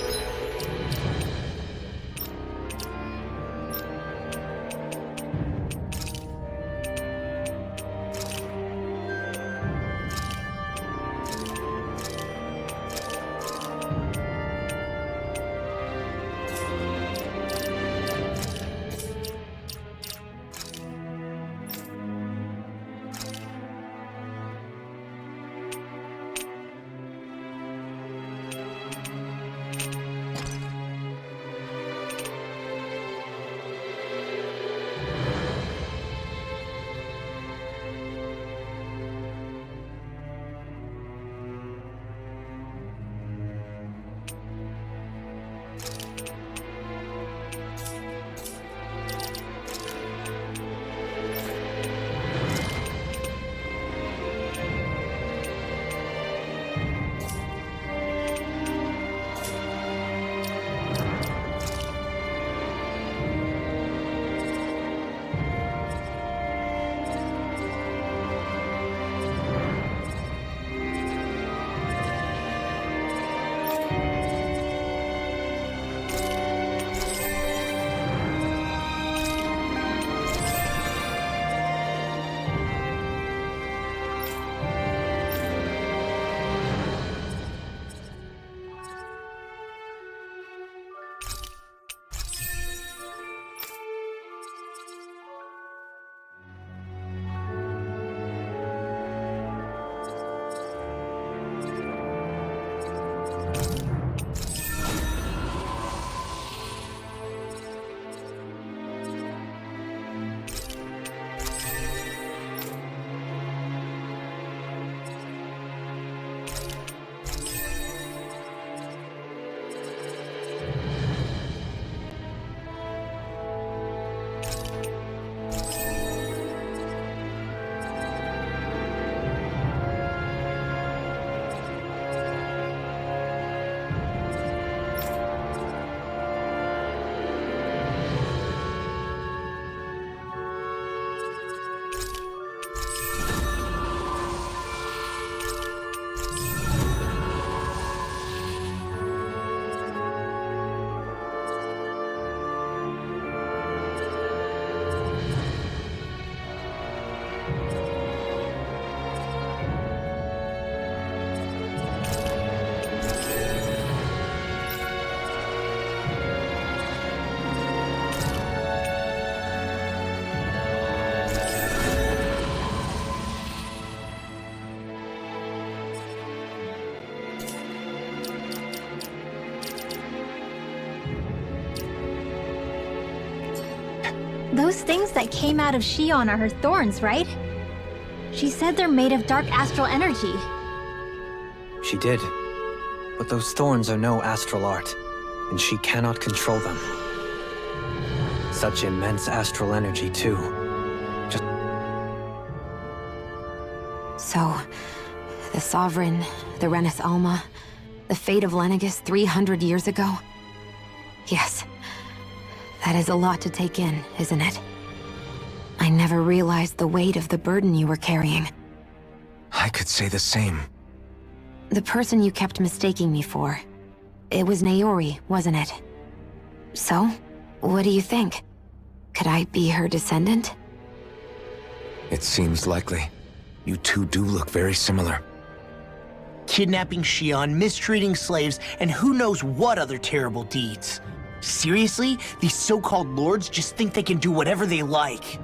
Those things that came out of Shionne are her thorns, right? She said they're made of dark astral energy. She did. But those thorns are no astral art, and she cannot control them. Such immense astral energy, too. So, the Sovereign, the Renis Alma, the fate of Lenegis 300 years ago? Yes. That is a lot to take in, isn't it? I never realized the weight of the burden you were carrying. I could say the same. The person you kept mistaking me for. It was Naori, wasn't it? So, what do you think? Could I be her descendant? It seems likely. You two do look very similar. Kidnapping Shionne, mistreating slaves, and who knows what other terrible deeds. Seriously? These so-called lords just think they can do whatever they like.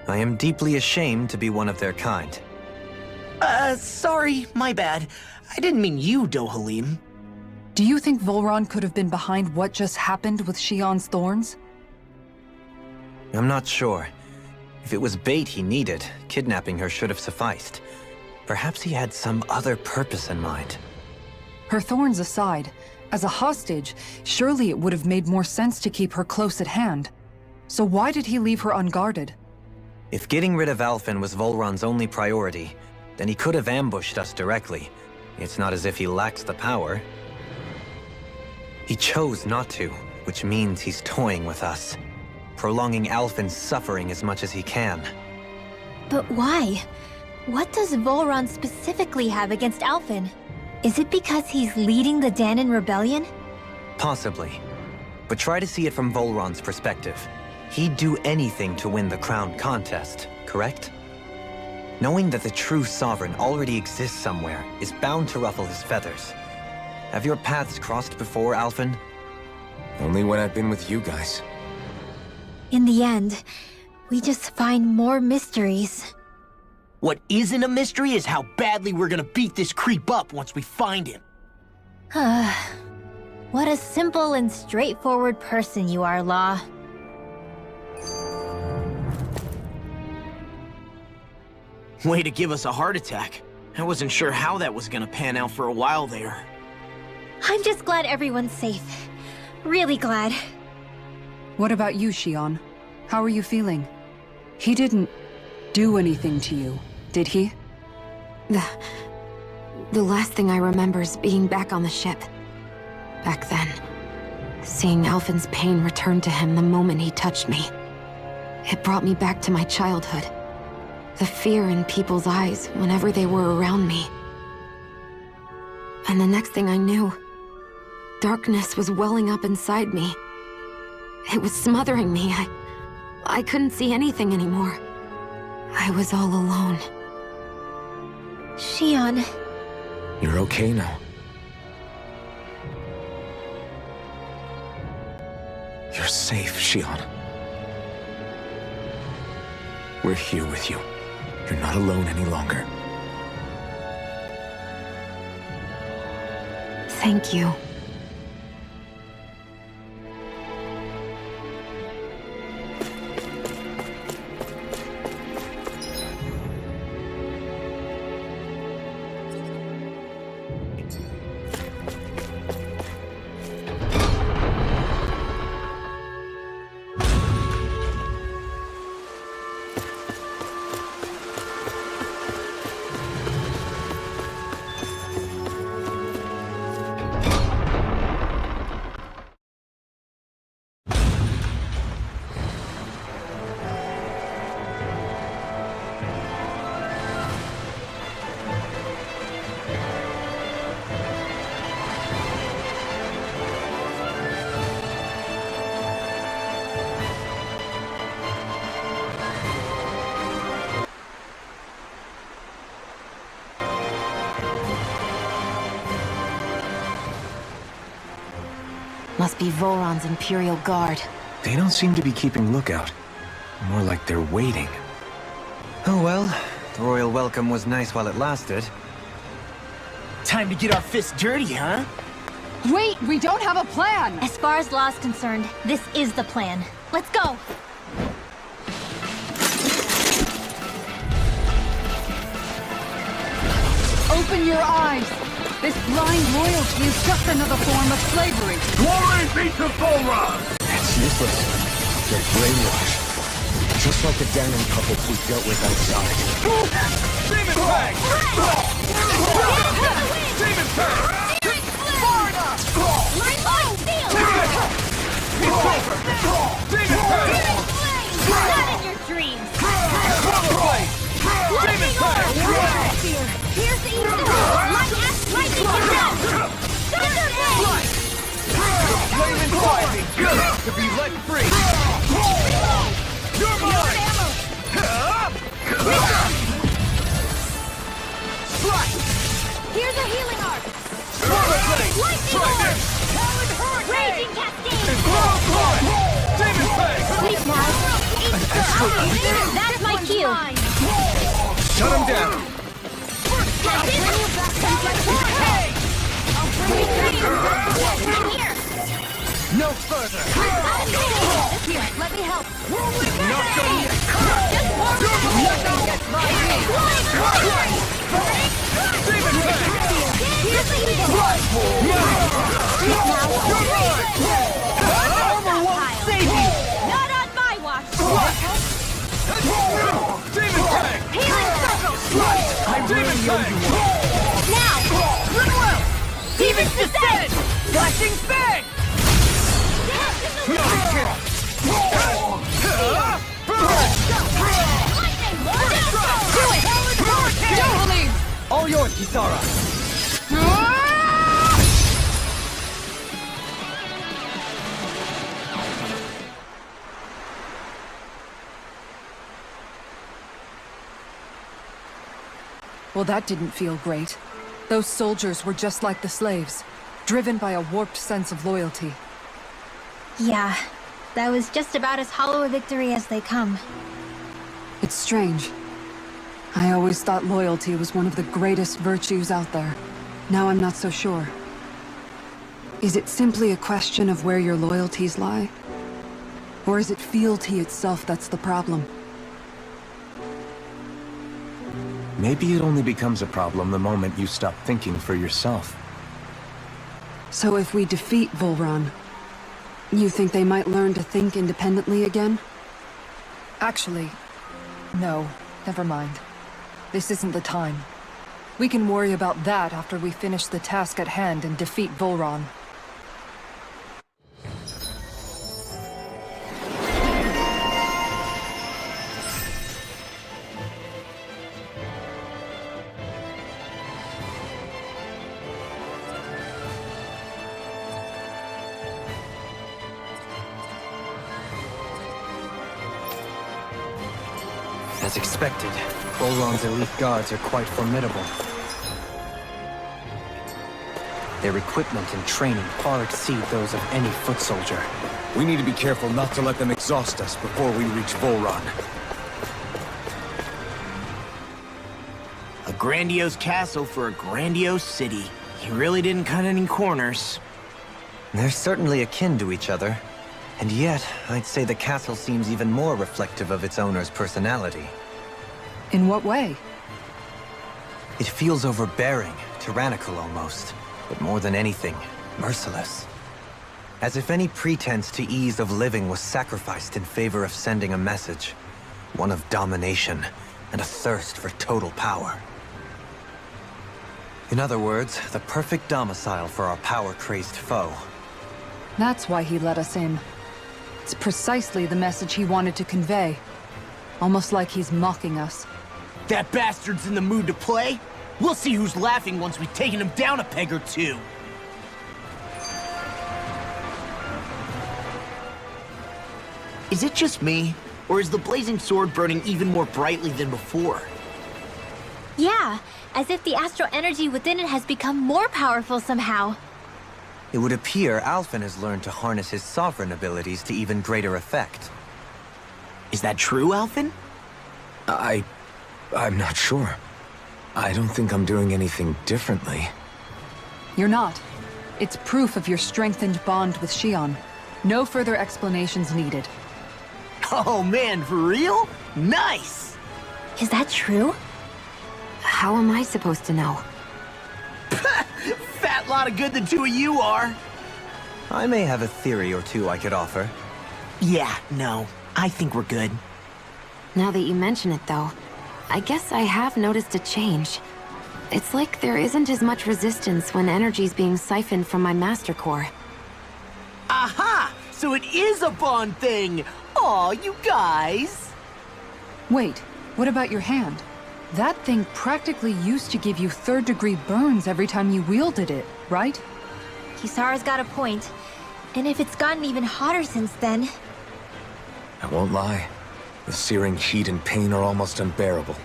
I am deeply ashamed to be one of their kind. Sorry, my bad. I didn't mean you, Dohalim. Do you think Volron could have been behind what just happened with Shionne's thorns? I'm not sure. If it was bait he needed, kidnapping her should have sufficed. Perhaps he had some other purpose in mind. Her thorns aside, as a hostage, surely it would have made more sense to keep her close at hand. So why did he leave her unguarded? If getting rid of Alphen was Volron's only priority, then he could have ambushed us directly. It's not as if he lacks the power. He chose not to, which means he's toying with us, prolonging Alphen's suffering as much as he can. But why? What does Volron specifically have against Alphen? Is it because he's leading the Danon rebellion? Possibly. But try to see it from Volron's perspective. He'd do anything to win the crown contest, correct? Knowing that the true sovereign already exists somewhere is bound to ruffle his feathers. Have your paths crossed before, Alphen? Only when I've been with you guys. In the end, we just find more mysteries. What isn't a mystery is how badly we're gonna beat this creep up once we find him. What a simple and straightforward person you are, Law. Way to give us a heart attack. I wasn't sure how that was gonna pan out for a while there. I'm just glad everyone's safe. Really glad. What about you, Shionne? How are you feeling? He didn't do anything to you, did he? The last thing I remember is being back on the ship. Back then. Seeing Alphen's pain return to him the moment he touched me. It brought me back to my childhood. The fear in people's eyes whenever they were around me. And the next thing I knew, darkness was welling up inside me. It was smothering me. I couldn't see anything anymore. I was all alone. Shionne. You're okay now. You're safe, Shionne. We're here with you. You're not alone any longer. Thank you. Must be Volron's Imperial Guard. They don't seem to be keeping lookout. More like they're waiting. Oh well, the royal welcome was nice while it lasted. Time to get our fists dirty, huh? Wait, we don't have a plan! As far as Law's concerned, this is the plan. Let's go! Open your eyes! This blind loyalty is just another form of slavery. Glory be to Volron! It's useless. They're brainwashed. Just like the Danon couple we dealt with outside. Demon Fang! Demon Fang! Far enough! It's over! Demon Fang! Not in your dreams! Swallow Blade! Demon Fang! Here's the evil! Lightning yourself! Thunder Blade! Flame inside me! Good! To be let free! You're mine! Strike! Here's a healing arc! Swallow Blade! Lightning Try orb! this! Raging cascade! Blow Blood! Demon Fang! Sleep now! That's my cue! Shut him down! No further! Here, let me help! Not done yet! Nothing gets by me! Demon Fang! Here's the evil! Armor won't save you! Not on my watch! Demon Fang! Healing circle! Demon Fang! Now! Goodwill! Demon's Descent! Flashing Fang! All yours, Kisara. Well, that didn't feel great. Those soldiers were just like the slaves, driven by a warped sense of loyalty. Yeah, that was just about as hollow a victory as they come. It's strange. I always thought loyalty was one of the greatest virtues out there. Now I'm not so sure. Is it simply a question of where your loyalties lie? Or is it fealty itself that's the problem? Maybe it only becomes a problem the moment you stop thinking for yourself. So if we defeat Volron, you think they might learn to think independently again? Actually, no. Never mind. This isn't the time. We can worry about that after we finish the task at hand and defeat Volron. As expected, Volron's elite guards are quite formidable. Their equipment and training far exceed those of any foot soldier. We need to be careful not to let them exhaust us before we reach Volron. A grandiose castle for a grandiose city. He really didn't cut any corners. They're certainly akin to each other. And yet, I'd say the castle seems even more reflective of its owner's personality. In what way? It feels overbearing, tyrannical almost, but more than anything, merciless. As if any pretense to ease of living was sacrificed in favor of sending a message. One of domination and a thirst for total power. In other words, the perfect domicile for our power-crazed foe. That's why he let us in. It's precisely the message he wanted to convey. Almost like he's mocking us. That bastard's in the mood to play? We'll see who's laughing once we've taken him down a peg or two. Is it just me? Or is the blazing sword burning even more brightly than before? Yeah, as if the astral energy within it has become more powerful somehow. It would appear Alphen has learned to harness his sovereign abilities to even greater effect. Is that true, Alphen? I'm not sure. I don't think I'm doing anything differently. You're not. It's proof of your strengthened bond with Shionne. No further explanations needed. Oh man, for real? Nice! Is that true? How am I supposed to know? Fat lot of good the two of you are. I may have a theory or two I could offer. Yeah, no. I think we're good. Now that you mention it, though, I guess I have noticed a change. It's like there isn't as much resistance when energy's being siphoned from my master core. Aha! So it is a bond thing! Aw, you guys! Wait, what about your hand? That thing practically used to give you third-degree burns every time you wielded it, right? Kisara's got a point. And if it's gotten even hotter since then... I won't lie. The searing heat and pain are almost unbearable.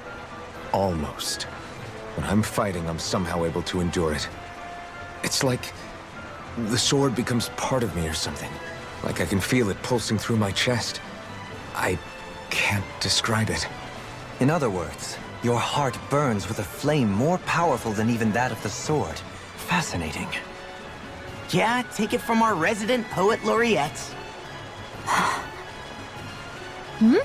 Almost. When I'm fighting, I'm somehow able to endure it. It's like the sword becomes part of me or something. Like I can feel it pulsing through my chest. I can't describe it. In other words, your heart burns with a flame more powerful than even that of the sword. Fascinating. Yeah, take it from our resident poet laureate. Hmm?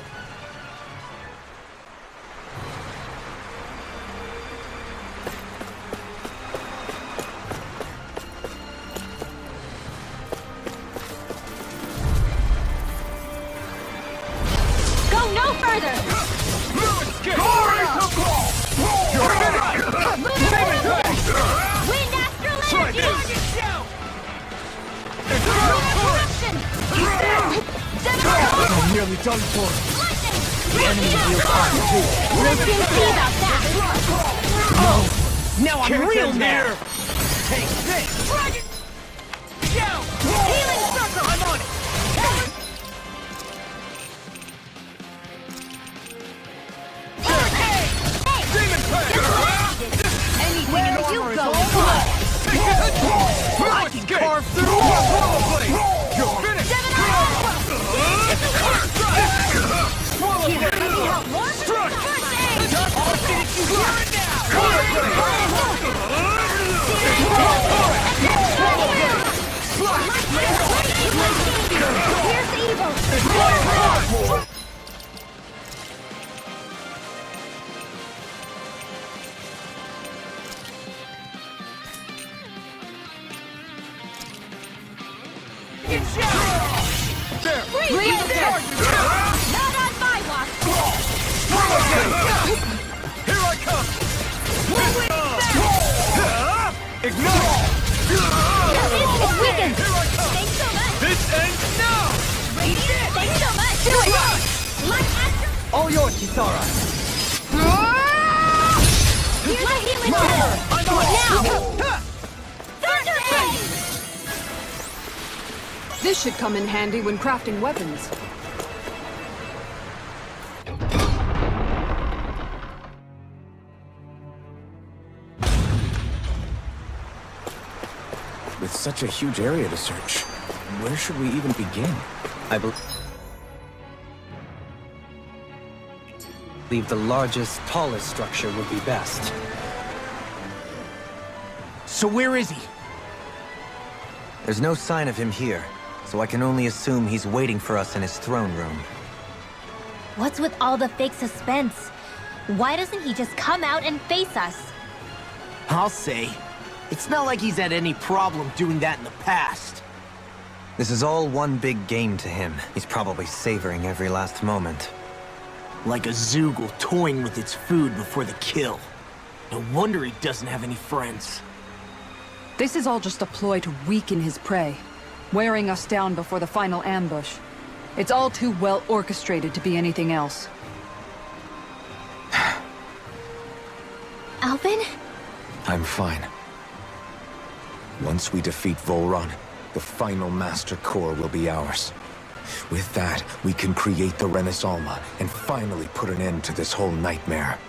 Go no further! Glory to God! You're finished! Wind astral Try energy! this! I'm nearly done for. The enemy feels hot too. We'll soon see about that! Now I'm Can't real end mad! here. Take this! Dragon! Yo! Healing circle! I'm on it! Demon Clash! Anything in you armor is go, all come good! I can carve through! You're finished! Swallow blade! Strike! All finished, you hear it now! Here's evil! There! Real good! Not on my watch! Here I come! Ignite! It's weakened! Here I come! Thanks so much! This ends now! Thanks so much! Do it! Like astral... All yours, Kisara. Here's a healing spell! Now! Thunder Blade! This should come in handy when crafting weapons. With such a huge area to search, where should we even begin? I believe the largest, tallest structure would be best. So where is he? There's no sign of him here, so I can only assume he's waiting for us in his throne room. What's with all the fake suspense? Why doesn't he just come out and face us? I'll say. It's not like he's had any problem doing that in the past. This is all one big game to him. He's probably savoring every last moment. Like a Zoogle toying with its food before the kill. No wonder he doesn't have any friends. This is all just a ploy to weaken his prey, wearing us down before the final ambush. It's all too well orchestrated to be anything else. Alvin? I'm fine. Once we defeat Volron, the final Master Core will be ours. With that, we can create the Renaissance and finally put an end to this whole nightmare.